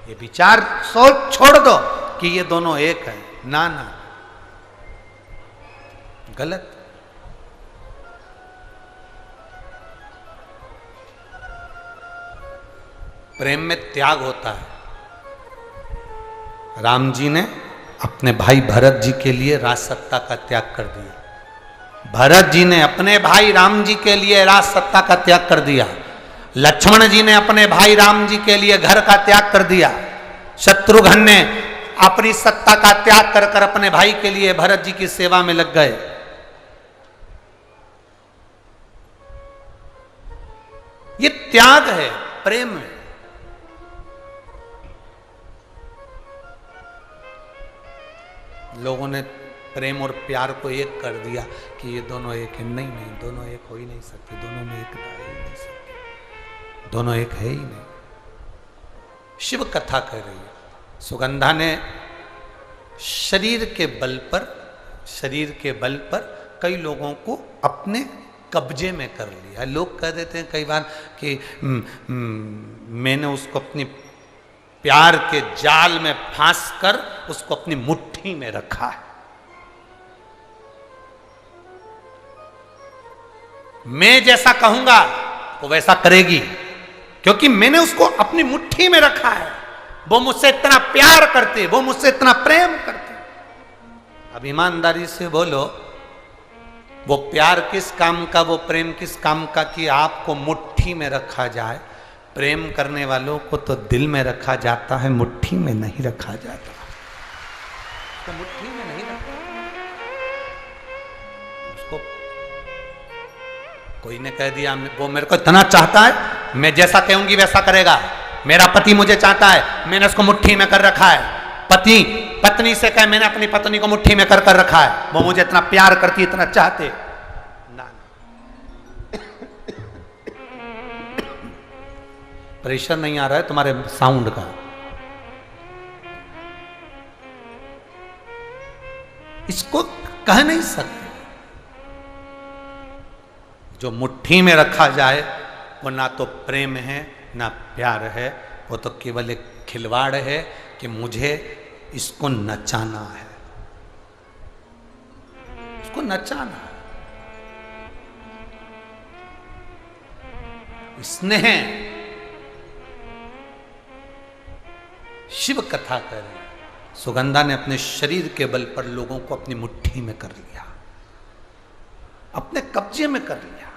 ये विचार सोच छोड़ दो कि ये दोनों एक है, ना ना, गलत। प्रेम में त्याग होता है। राम जी ने अपने भाई भरत जी के लिए राज सत्ता का त्याग कर दिया। भरत जी ने अपने भाई राम जी के लिए राज सत्ता का त्याग कर दिया। लक्ष्मण जी ने अपने भाई राम जी के लिए घर का त्याग कर दिया। शत्रुघ्न ने अपनी सत्ता का त्याग कर कर अपने भाई के लिए भरत जी की सेवा में लग गए। ये त्याग है प्रेम में। लोगों ने प्रेम और प्यार को एक कर दिया कि ये दोनों एक है। नहीं नहीं, दोनों एक हो ही नहीं सकते, दोनों में एकता है ही नहीं सकती, दोनों एक है ही नहीं। शिव कथा कह रही है, सुगंधा ने शरीर के बल पर कई लोगों को अपने कब्जे में कर लिया। लोग कह देते हैं कई बार कि मैंने उसको अपनी प्यार के जाल में फांस कर उसको अपनी मुट्ठी में रखा है। मैं जैसा कहूंगा वो वैसा करेगी, क्योंकि मैंने उसको अपनी मुट्ठी में रखा है। वो मुझसे इतना प्यार करते, वो मुझसे इतना प्रेम करते। अब ईमानदारी से बोलो, वो प्यार किस काम का, वो प्रेम किस काम का कि आपको मुट्ठी में रखा जाए। प्रेम करने वालों को तो दिल में रखा जाता है, मुट्ठी में नहीं रखा जाता। उसको मुट्ठी में नहीं रखा। उसको कोई ने कह दिया वो मेरे को इतना चाहता है, मैं जैसा कहूंगी वैसा करेगा, मेरा पति मुझे चाहता है, मैंने उसको मुट्ठी में कर रखा है। पति पत्नी से कहे मैंने अपनी पत्नी को मुट्ठी में कर रखा है, वो मुझे इतना प्यार करती, इतना चाहते ना। प्रेशर नहीं आ रहा है तुम्हारे साउंड का। इसको कह नहीं सकते। जो मुट्ठी में रखा जाए वो ना तो प्रेम है ना प्यार है, वो तो केवल एक खिलवाड़ है कि मुझे इसको नचाना है, इसको नचाना है। स्नेह शिव कथा कर रहे हैं। सुगंधा ने अपने शरीर के बल पर लोगों को अपनी मुट्ठी में कर लिया, अपने कब्जे में कर लिया।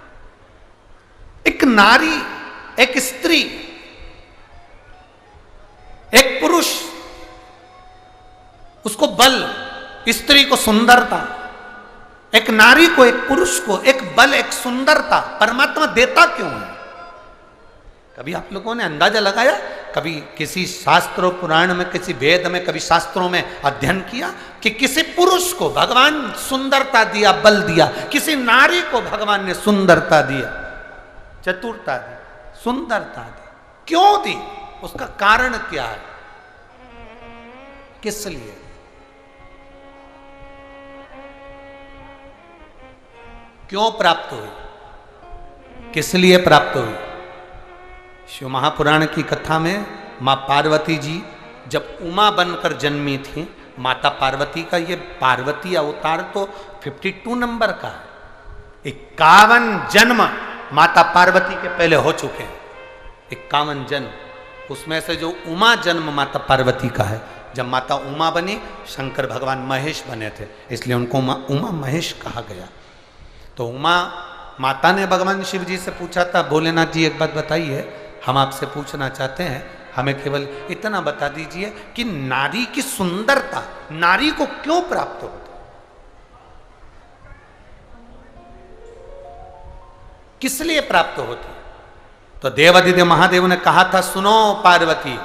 एक नारी, एक स्त्री, एक पुरुष, उसको बल, स्त्री को सुंदरता, एक नारी को, एक पुरुष को एक बल, एक सुंदरता परमात्मा देता क्यों है? कभी आप लोगों ने अंदाजा लगाया? कभी किसी शास्त्रों पुराण में, किसी वेद में, कभी शास्त्रों में अध्ययन किया कि किसी पुरुष को भगवान सुंदरता दिया, बल दिया, किसी नारी को भगवान ने सुंदरता दिया, चतुरता दी, सुंदरता दी? क्यों दी? उसका कारण क्या है? किस लिए? क्यों प्राप्त हुई? किस लिए प्राप्त हुई? शिव महापुराण की कथा में मां पार्वती जी जब उमा बनकर जन्मी थी, माता पार्वती का ये पार्वती अवतार तो 52 नंबर का है। 51 जन्म माता पार्वती के पहले हो चुके हैं, 51 जन्म। उसमें से जो उमा जन्म माता पार्वती का है, जब माता उमा बनी शंकर भगवान महेश बने थे, इसलिए उनको उमा महेश कहा गया। तो उमा माता ने भगवान शिव जी से पूछा था, भोलेनाथ जी एक बात बताइए, हम आपसे पूछना चाहते हैं, हमें केवल इतना बता दीजिए कि नारी की सुंदरता नारी को क्यों प्राप्त होती, किस लिए प्राप्त होती? तो देवादिदेव महादेव ने कहा था, सुनो पार्वती,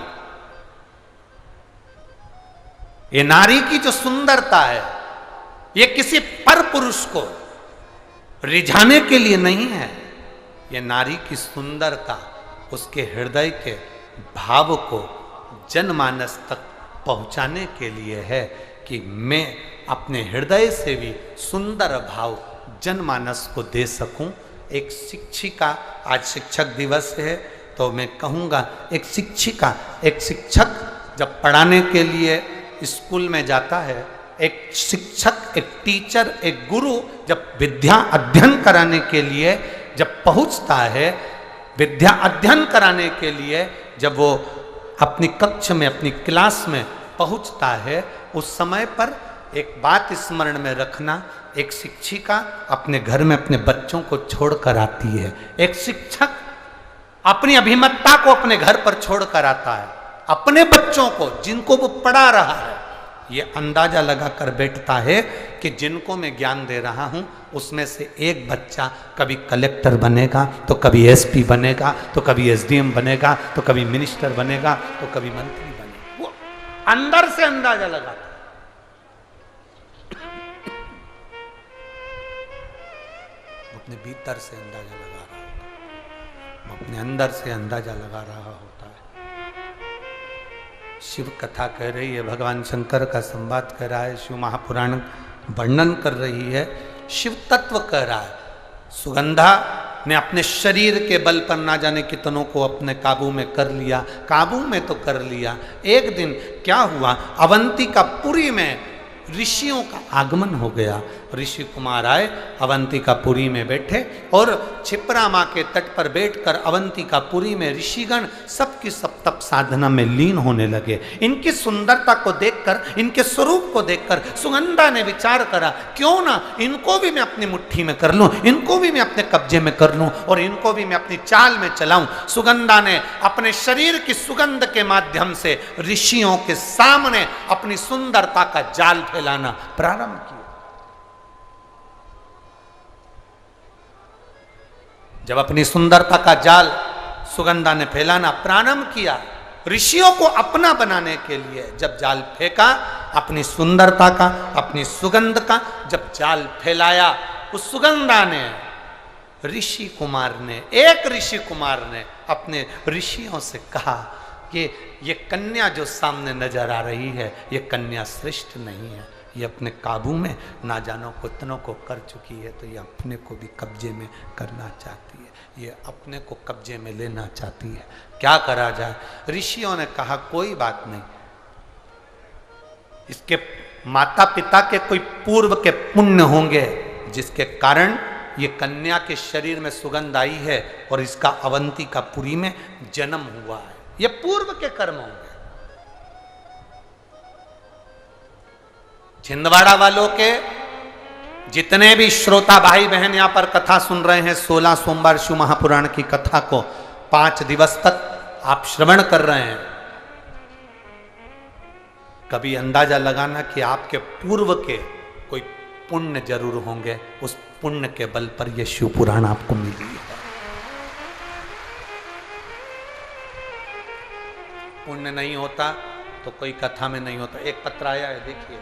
ये नारी की जो सुंदरता है ये किसी पर पुरुष को रिझाने के लिए नहीं है, ये नारी की सुंदरता उसके हृदय के भाव को जनमानस तक पहुंचाने के लिए है कि मैं अपने हृदय से भी सुंदर भाव जनमानस को दे सकूं। एक शिक्षिका, आज शिक्षक दिवस है तो मैं कहूँगा, एक शिक्षिका, एक शिक्षक जब पढ़ाने के लिए स्कूल में जाता है, एक शिक्षक, एक टीचर, एक गुरु जब विद्या अध्ययन कराने के लिए जब पहुँचता है, विद्या अध्ययन कराने के लिए जब वो अपनी कक्ष में, अपनी क्लास में पहुँचता है, उस समय पर एक बात स्मरण में रखना, एक शिक्षिका अपने घर में अपने बच्चों को छोड़कर आती है, एक शिक्षक अपनी अभिमतता को अपने घर पर छोड़कर आता है, अपने बच्चों को जिनको वो पढ़ा रहा है, ये अंदाजा लगाकर बैठता है कि जिनको मैं ज्ञान दे रहा हूं उसमें से एक बच्चा कभी कलेक्टर बनेगा, तो कभी एसपी बनेगा, तो कभी एसडीएम बनेगा, तो कभी मिनिस्टर बनेगा, तो कभी मंत्री बनेगा। वो अंदर से अंदाजा लगाता, अपने भीतर से अंदाजा लगा रहा होता, अपने अंदर से अंदाजा लगा रहा होता है। शिव कथा कह रही है, भगवान शंकर का संवाद कर रहा है, शिव महापुराण वर्णन कर रही है, शिव तत्व कह रहा है। सुगंधा ने अपने शरीर के बल पर ना जाने कितनों को अपने काबू में कर लिया, काबू में तो कर लिया। एक दिन क्या हुआ, अवंतिकापुरी में ऋषियों का आगमन हो गया। ऋषि कुमार आए, अवंतिकापुरी में बैठे और क्षिप्रा माँ के तट पर बैठकर अवंतिकापुरी में ऋषिगण सबकी सब तप साधना में लीन होने लगे। इनकी सुंदरता को देखकर, इनके स्वरूप को देखकर सुगंधा ने विचार करा, क्यों ना इनको भी मैं अपनी मुट्ठी में कर लूं, इनको भी मैं अपने कब्जे में कर लूं और इनको भी मैं अपनी चाल में चलाऊं। सुगंधा ने अपने शरीर की सुगंध के माध्यम से ऋषियों के सामने अपनी सुंदरता का जाल फैलाना प्रारंभ किया। जब अपनी सुंदरता का जाल सुगंधा ने फैलाना प्रारंभ किया, ऋषियों को अपना बनाने के लिए जब जाल फेंका, अपनी सुंदरता का, अपनी सुगंध का जब जाल फैलाया, उस सुगंधा ने एक ऋषि कुमार ने अपने ऋषियों से कहा कि ये कन्या जो सामने नजर आ रही है, ये कन्या श्रेष्ठ नहीं है, ये अपने काबू में ना जानो कितनों को कर चुकी है, तो ये अपने को भी कब्जे में करना चाहती है, ये अपने को कब्जे में लेना चाहती है, क्या करा जाए। ऋषियों ने कहा कोई बात नहीं, इसके माता पिता के कोई पूर्व के पुण्य होंगे जिसके कारण ये कन्या के शरीर में सुगंध आई है और इसका अवंतिकापुरी में जन्म हुआ है, ये पूर्व के कर्म होंगे। छिंदवाड़ा वालों के जितने भी श्रोता भाई बहन यहां पर कथा सुन रहे हैं, 16 सोमवार शिव महापुराण की कथा को 5 दिवस तक आप श्रवण कर रहे हैं, कभी अंदाजा लगाना कि आपके पूर्व के कोई पुण्य जरूर होंगे, उस पुण्य के बल पर यह शिव पुराण आपको मिली है। पुण्य नहीं होता तो कोई कथा में नहीं होता। एक पत्र आया है, देखिए,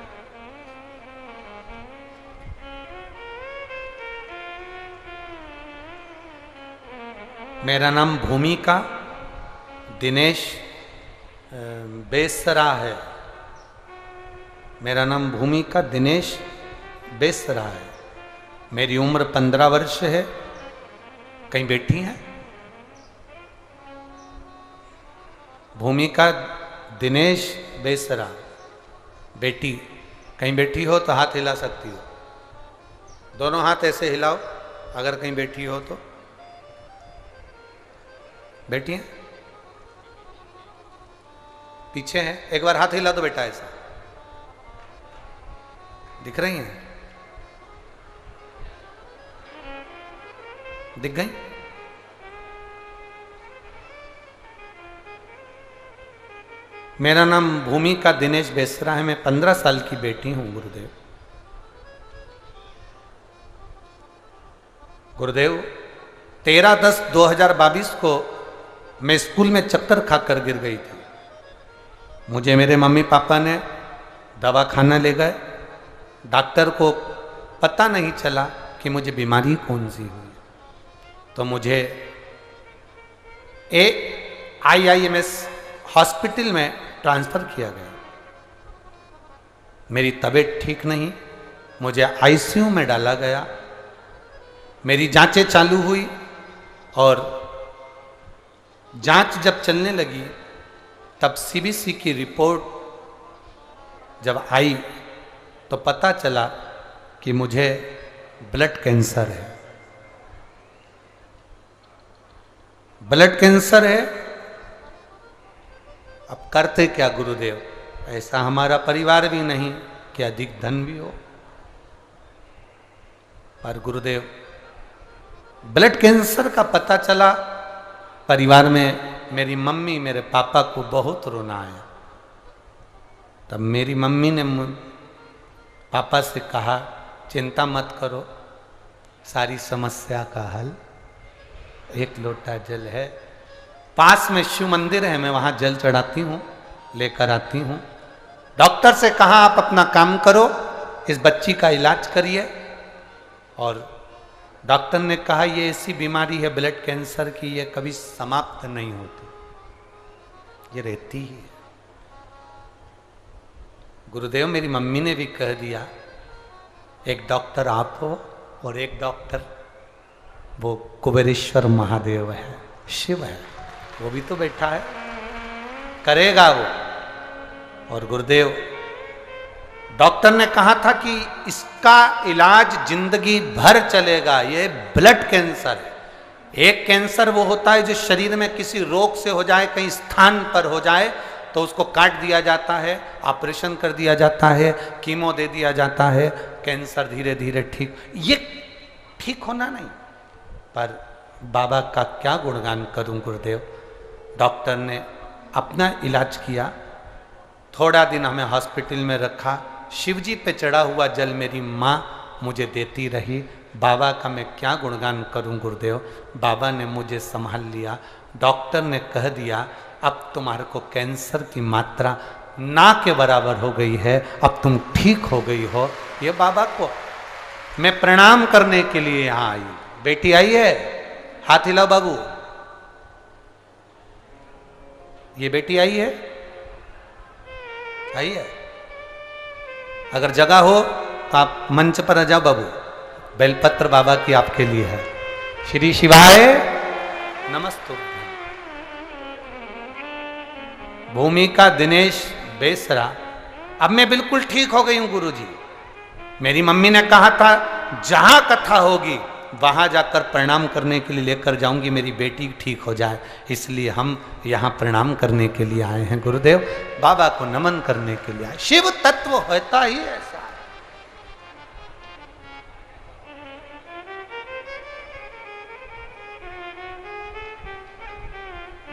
मेरा नाम भूमिका दिनेश बेसरा है। मेरा नाम भूमिका दिनेश बेसरा है। मेरी उम्र 15 वर्ष है। कहीं बैठी हैं? भूमिका दिनेश बेसरा, बेटी कहीं बैठी हो तो हाथ हिला सकती हो, दोनों हाथ ऐसे हिलाओ अगर कहीं बैठी हो तो। बैठी हैं? पीछे हैं? एक बार हाथ हिला दो बेटा, ऐसा दिख रही हैं? दिख गई? मेरा नाम भूमिका दिनेश बेसरा है। मैं 15 साल की बेटी हूं। गुरुदेव, गुरुदेव 13/10/2022 को मैं स्कूल में चक्कर खाकर गिर गई थी। मुझे मेरे मम्मी पापा ने दवाखाना ले गए। डॉक्टर को पता नहीं चला कि मुझे बीमारी कौन सी हुई, तो मुझे IIMS हॉस्पिटल में ट्रांसफ़र किया गया। मेरी तबीयत ठीक नहीं, मुझे ICU में डाला गया। मेरी जांचें चालू हुई और जांच जब चलने लगी तब CBC की रिपोर्ट जब आई तो पता चला कि मुझे ब्लड कैंसर है। ब्लड कैंसर है। अब करते क्या गुरुदेव? ऐसा हमारा परिवार भी नहीं कि अधिक धन भी हो, पर गुरुदेव ब्लड कैंसर का पता चला। परिवार में मेरी मम्मी मेरे पापा को बहुत रोना आया। तब मेरी मम्मी ने पापा से कहा, चिंता मत करो, सारी समस्या का हल एक लोटा जल है। पास में शिव मंदिर है, मैं वहां जल चढ़ाती हूँ, लेकर आती हूँ। डॉक्टर से कहा आप अपना काम करो, इस बच्ची का इलाज करिए। और डॉक्टर ने कहा ये ऐसी बीमारी है ब्लड कैंसर की, ये कभी समाप्त नहीं होती, ये रहती ही है। गुरुदेव मेरी मम्मी ने भी कह दिया, एक डॉक्टर आप हो और एक डॉक्टर वो कुबेरेश्वर महादेव है, शिव है, वो भी तो बैठा है, करेगा वो। और गुरुदेव डॉक्टर ने कहा था कि इसका इलाज जिंदगी भर चलेगा, ये ब्लड कैंसर है। एक कैंसर वो होता है जो शरीर में किसी रोग से हो जाए, कहीं स्थान पर हो जाए तो उसको काट दिया जाता है, ऑपरेशन कर दिया जाता है, कीमो दे दिया जाता है, कैंसर धीरे धीरे ठीक। ये ठीक होना नहीं, पर बाबा का क्या गुणगान करूं गुरुदेव। डॉक्टर ने अपना इलाज किया, थोड़ा दिन हमें हॉस्पिटल में रखा, शिवजी पे चढ़ा हुआ जल मेरी माँ मुझे देती रही। बाबा का मैं क्या गुणगान करूं गुरुदेव। बाबा ने मुझे संभाल लिया। डॉक्टर ने कह दिया अब तुम्हारे को कैंसर की मात्रा ना के बराबर हो गई है, अब तुम ठीक हो गई हो। ये बाबा को मैं प्रणाम करने के लिए यहाँ आई। बेटी आई है, हाथ हिलाओ बाबू। ये बेटी आई है, आई है। अगर जगह हो तो आप मंच पर आ जाओ बाबू। बेलपत्र बाबा की आपके लिए है। श्री शिवाय नमस्तु। भूमिका दिनेश बेसरा। अब मैं बिल्कुल ठीक हो गई हूं गुरुजी। मेरी मम्मी ने कहा था जहां कथा होगी वहां जाकर प्रणाम करने के लिए लेकर जाऊंगी, मेरी बेटी ठीक हो जाए। इसलिए हम यहां प्रणाम करने के लिए आए हैं गुरुदेव, बाबा को नमन करने के लिए आए। शिव तत्व होता ही ऐसा।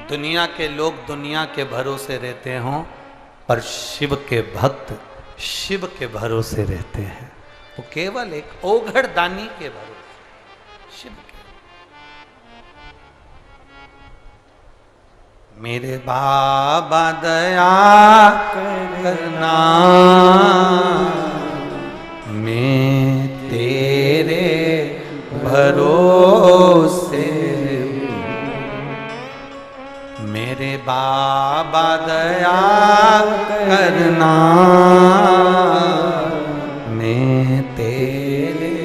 दुनिया के लोग दुनिया के भरोसे रहते हों, पर शिव के भक्त शिव के भरोसे रहते हैं। वो केवल एक ओघड़ दानी के भरोसे शिव के। मेरे बाबा दया करना, मैं तेरे भरोसे। मेरे बाबा दया करना, मैं तेरे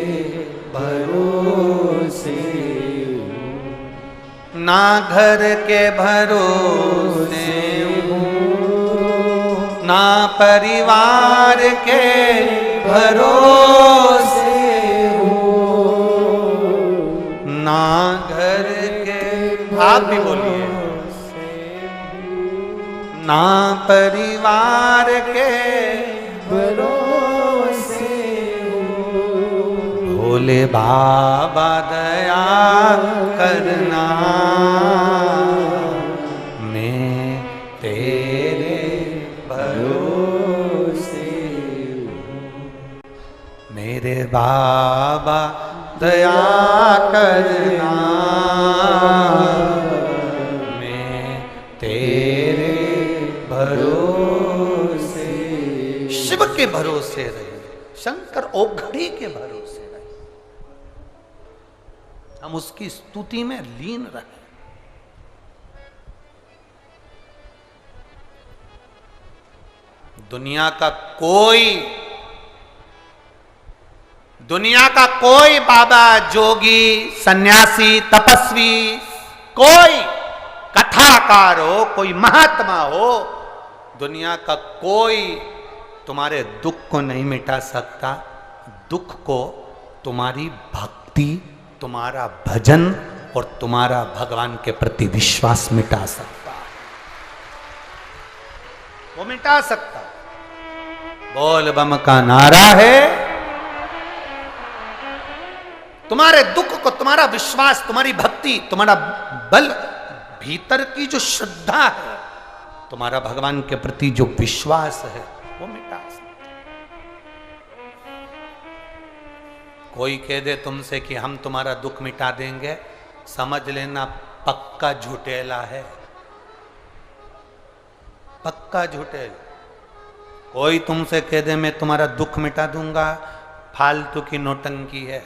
भरोसे। ना घर के भरोसे हूँ, ना परिवार के भरोसे हूँ, ना घर के। आप भी बोलिए। ना परिवार के भरोसे भोले बाबा दया करना, मैं तेरे भरोसे। मेरे बाबा दया करना, मैं तेरे भरोसे। शिव के भरोसे रहे, शंकर ओघड़ी के भरोसे रहे। हम उसकी स्तुति में लीन रहे। दुनिया का कोई बाबा, जोगी, सन्यासी, तपस्वी, कोई कथाकार हो, कोई महात्मा हो, दुनिया का कोई तुम्हारे दुख को नहीं मिटा सकता। दुख को तुम्हारी भक्ति, तुम्हारा भजन और तुम्हारा भगवान के प्रति विश्वास मिटा सकता है। वो मिटा सकता। बोल बम का नारा है। तुम्हारे दुख को तुम्हारा विश्वास, तुम्हारी भक्ति, तुम्हारा बल, भीतर की जो श्रद्धा है, तुम्हारा भगवान के प्रति जो विश्वास है, वो मिटा सकता। कोई कह दे तुमसे कि हम तुम्हारा दुख मिटा देंगे, समझ लेना पक्का झूठेला है, पक्का झूठेला। कोई तुमसे कह दे मैं तुम्हारा दुख मिटा दूंगा, फालतू की नौटंकी है।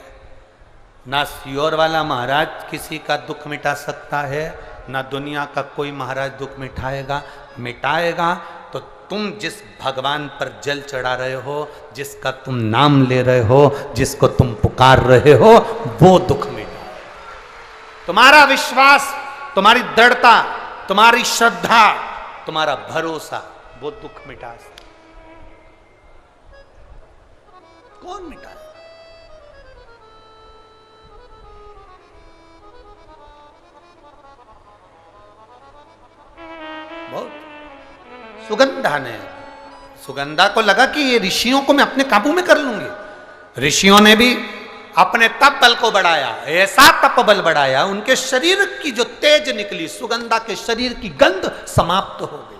ना सियोर वाला महाराज किसी का दुख मिटा सकता है, ना दुनिया का कोई महाराज दुख मिटाएगा तो तुम जिस भगवान पर जल चढ़ा रहे हो, जिसका तुम नाम ले रहे हो, जिसको तुम पुकार रहे हो, वो दुख मिटा। तुम्हारा विश्वास, तुम्हारी दृढ़ता, तुम्हारी श्रद्धा, तुम्हारा भरोसा, वो दुख मिटा सकता। कौन मिटाए? बहुत सुगंधा ने, सुगंधा को लगा कि ये ऋषियों को मैं अपने काबू में कर लूंगी। ऋषियों ने भी अपने तप बल को बढ़ाया, ऐसा तप बल बढ़ाया, उनके शरीर की जो तेज निकली, सुगंधा के शरीर की गंध समाप्त हो गई।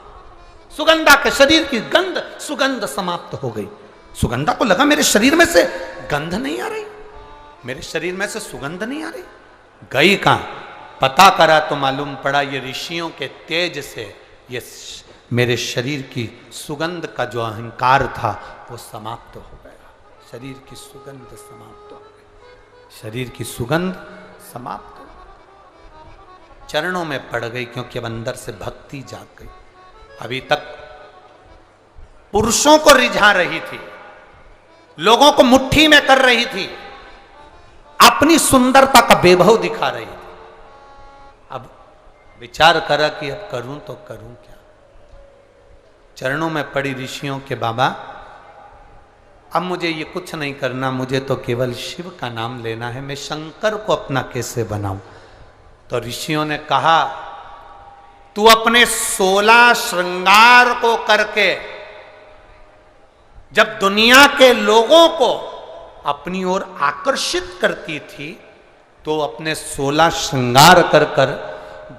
सुगंधा के शरीर की गंध, सुगंध समाप्त हो गई। सुगंधा को लगा मेरे शरीर में से गंध नहीं आ रही, मेरे शरीर में से सुगंध नहीं आ रही। गई कहां? पता करा तो मालूम पड़ा ये ऋषियों के तेज से ये मेरे शरीर की सुगंध का जो अहंकार था वो समाप्त हो गया। शरीर की सुगंध समाप्त हो गई, शरीर की सुगंध समाप्त हो गई। चरणों में पड़ गई क्योंकि अब अंदर से भक्ति जाग गई। अभी तक पुरुषों को रिझा रही थी, लोगों को मुट्ठी में कर रही थी, अपनी सुंदरता का वैभव दिखा रही थी। अब विचार करा कि अब करूं तो करूं क्या। चरणों में पड़ी ऋषियों के, बाबा अब मुझे ये कुछ नहीं करना, मुझे तो केवल शिव का नाम लेना है, मैं शंकर को अपना कैसे बनाऊं। तो ऋषियों ने कहा तू अपने 16 श्रृंगार को करके जब दुनिया के लोगों को अपनी ओर आकर्षित करती थी तो अपने 16 श्रृंगार कर कर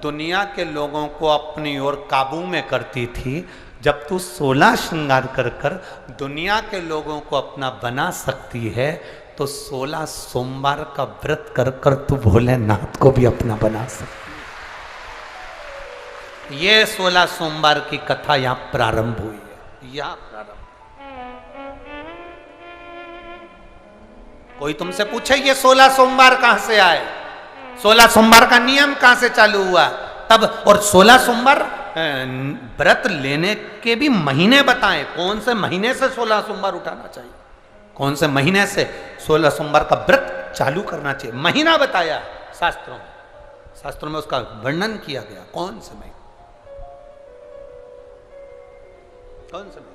दुनिया के लोगों को अपनी ओर काबू में करती थी। जब तू 16 श्रृंगार कर कर दुनिया के लोगों को अपना बना सकती है तो 16 सोमवार का व्रत कर कर तू भोलेनाथ को भी अपना बना सकती है। ये 16 सोमवार की कथा यहां प्रारंभ हुई है, यहां प्रारंभ। कोई तुमसे पूछे ये 16 सोमवार कहां से आए, 16 सोमवार का नियम कहां से चालू हुआ तब, और 16 सोमवार व्रत लेने के भी महीने बताएं, कौन से महीने से 16 सोमवार उठाना चाहिए, कौन से महीने से 16 सोमवार का व्रत चालू करना चाहिए, महीना बताया शास्त्रों में, शास्त्रों में उसका वर्णन किया गया। कौन से महीने, कौन से महीने?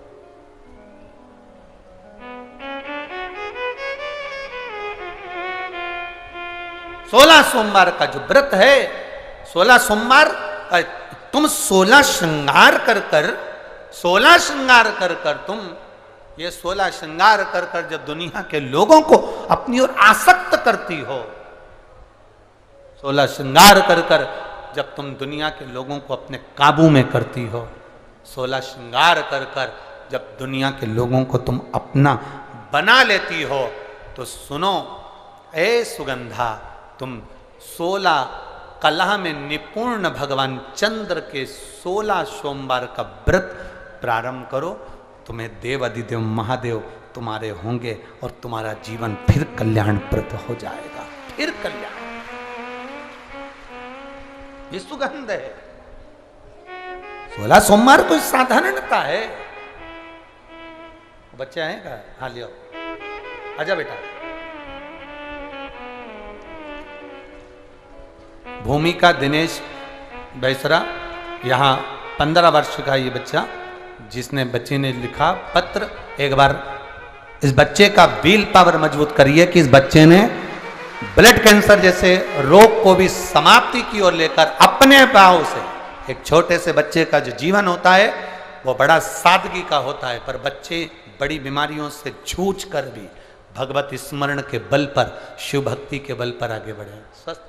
16 सोमवार का जो व्रत है, 16 सोमवार तुम 16 श्रृंगार कर कर, 16 श्रृंगार कर कर तुम ये 16 श्रृंगार कर कर जब दुनिया के लोगों को अपनी ओर आसक्त करती हो, 16 श्रृंगार कर कर जब तुम दुनिया के लोगों को अपने काबू में करती हो, 16 श्रृंगार कर कर जब दुनिया के लोगों को तुम अपना बना लेती हो, तो सुनो ए सुगंधा, तुम 16 कला में निपुण भगवान चंद्र के 16 सोमवार का व्रत प्रारंभ करो। तुम्हें देव अधिदेव महादेव तुम्हारे होंगे और तुम्हारा जीवन फिर कल्याणप्रद हो जाएगा, फिर कल्याण। ये सुगंध है। 16 सोमवार कोई साधारणता है। बच्चे आए क्या? हाँ लियो, आजा बेटा। भूमिका दिनेश बैसरा, यहाँ 15 वर्ष का ये बच्चा, जिसने बच्चे ने लिखा पत्र। एक बार इस बच्चे का विल पावर मजबूत करिए कि इस बच्चे ने ब्लड कैंसर जैसे रोग को भी समाप्ति की ओर लेकर अपने पांव से, एक छोटे से बच्चे का जो जीवन होता है वो बड़ा सादगी का होता है, पर बच्चे बड़ी बीमारियों से जूझ कर भी भगवत स्मरण के बल पर, शिव भक्ति के बल पर आगे बढ़े। स्वस्थ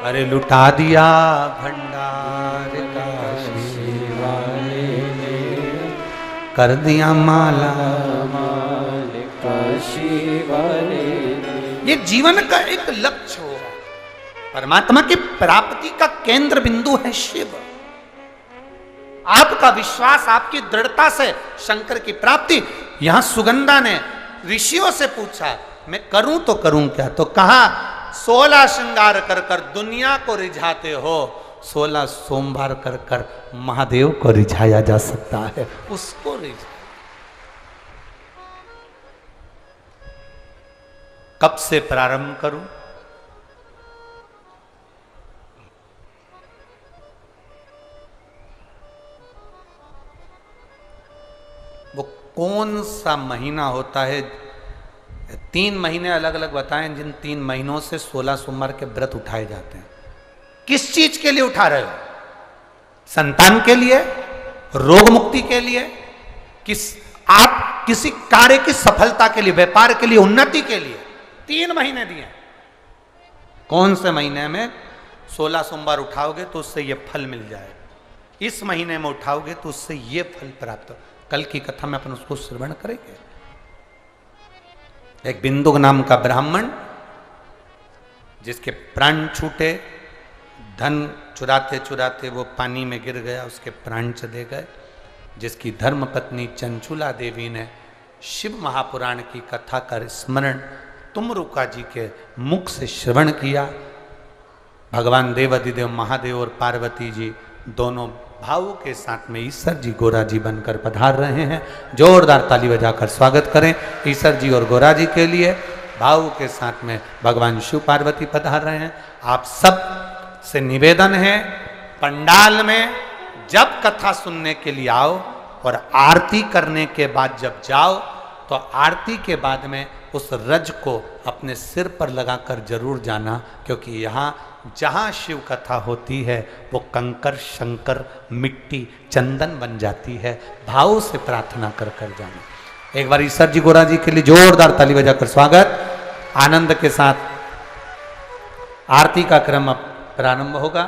अरे लुटा दिया भंडार का शिवाले ने, कर दिया माला माल का शिवाले ने। ये जीवन का एक लक्ष्य हो, परमात्मा की प्राप्ति का केंद्र बिंदु है शिव। आपका विश्वास, आपकी दृढ़ता से शंकर की प्राप्ति। यहां सुगंधा ने ऋषियों से पूछा मैं करूं तो करूं क्या, तो कहा 16 श्रृंगार कर कर दुनिया को रिझाते हो, 16 सोमवार कर कर महादेव को रिझाया जा सकता है, उसको रिझा। कब से प्रारंभ करूं? वो कौन सा महीना होता है? 3 महीने अलग अलग बताएं, जिन 3 महीनों से 16 सोमवार के व्रत उठाए जाते हैं। किस चीज के लिए उठा रहे हो? संतान के लिए, रोग मुक्ति के लिए, आप किसी कार्य की सफलता के लिए, व्यापार के लिए, उन्नति के लिए 3 महीने दिए। कौन से महीने में 16 सोमवार उठाओगे तो उससे ये फल मिल जाए, इस महीने में उठाओगे तो उससे ये फल प्राप्त हो। कल की कथा में अपन उसको श्रवण करेंगे। एक बिंदु नाम का ब्राह्मण, जिसके प्राण छूटे, धन चुराते चुराते वो पानी में गिर गया, उसके प्राण चले गए। जिसकी धर्म पत्नी चंचुला देवी ने शिव महापुराण की कथा का स्मरण तुमरुका जी के मुख से श्रवण किया। भगवान देवाधिदेव महादेव और पार्वती जी दोनों भावों के साथ में ईश्वर जी गोरा जी बनकर पधार रहे हैं। जोरदार ताली बजाकर स्वागत करें ईश्वर जी और गोरा जी के लिए। भावों के साथ में भगवान शिव पार्वती पधार रहे हैं। आप सब से निवेदन है, पंडाल में जब कथा सुनने के लिए आओ और आरती करने के बाद जब जाओ तो आरती के बाद में उस रज को अपने सिर पर लगाकर जरूर जाना, क्योंकि यहाँ जहाँ शिव कथा होती है वो कंकर शंकर मिट्टी चंदन बन जाती है। भाव से प्रार्थना कर कर जाना। एक बार ईश्वर जी गोरा जी के लिए जोरदार ताली बजाकर स्वागत। आनंद के साथ आरती का क्रम अब प्रारंभ होगा।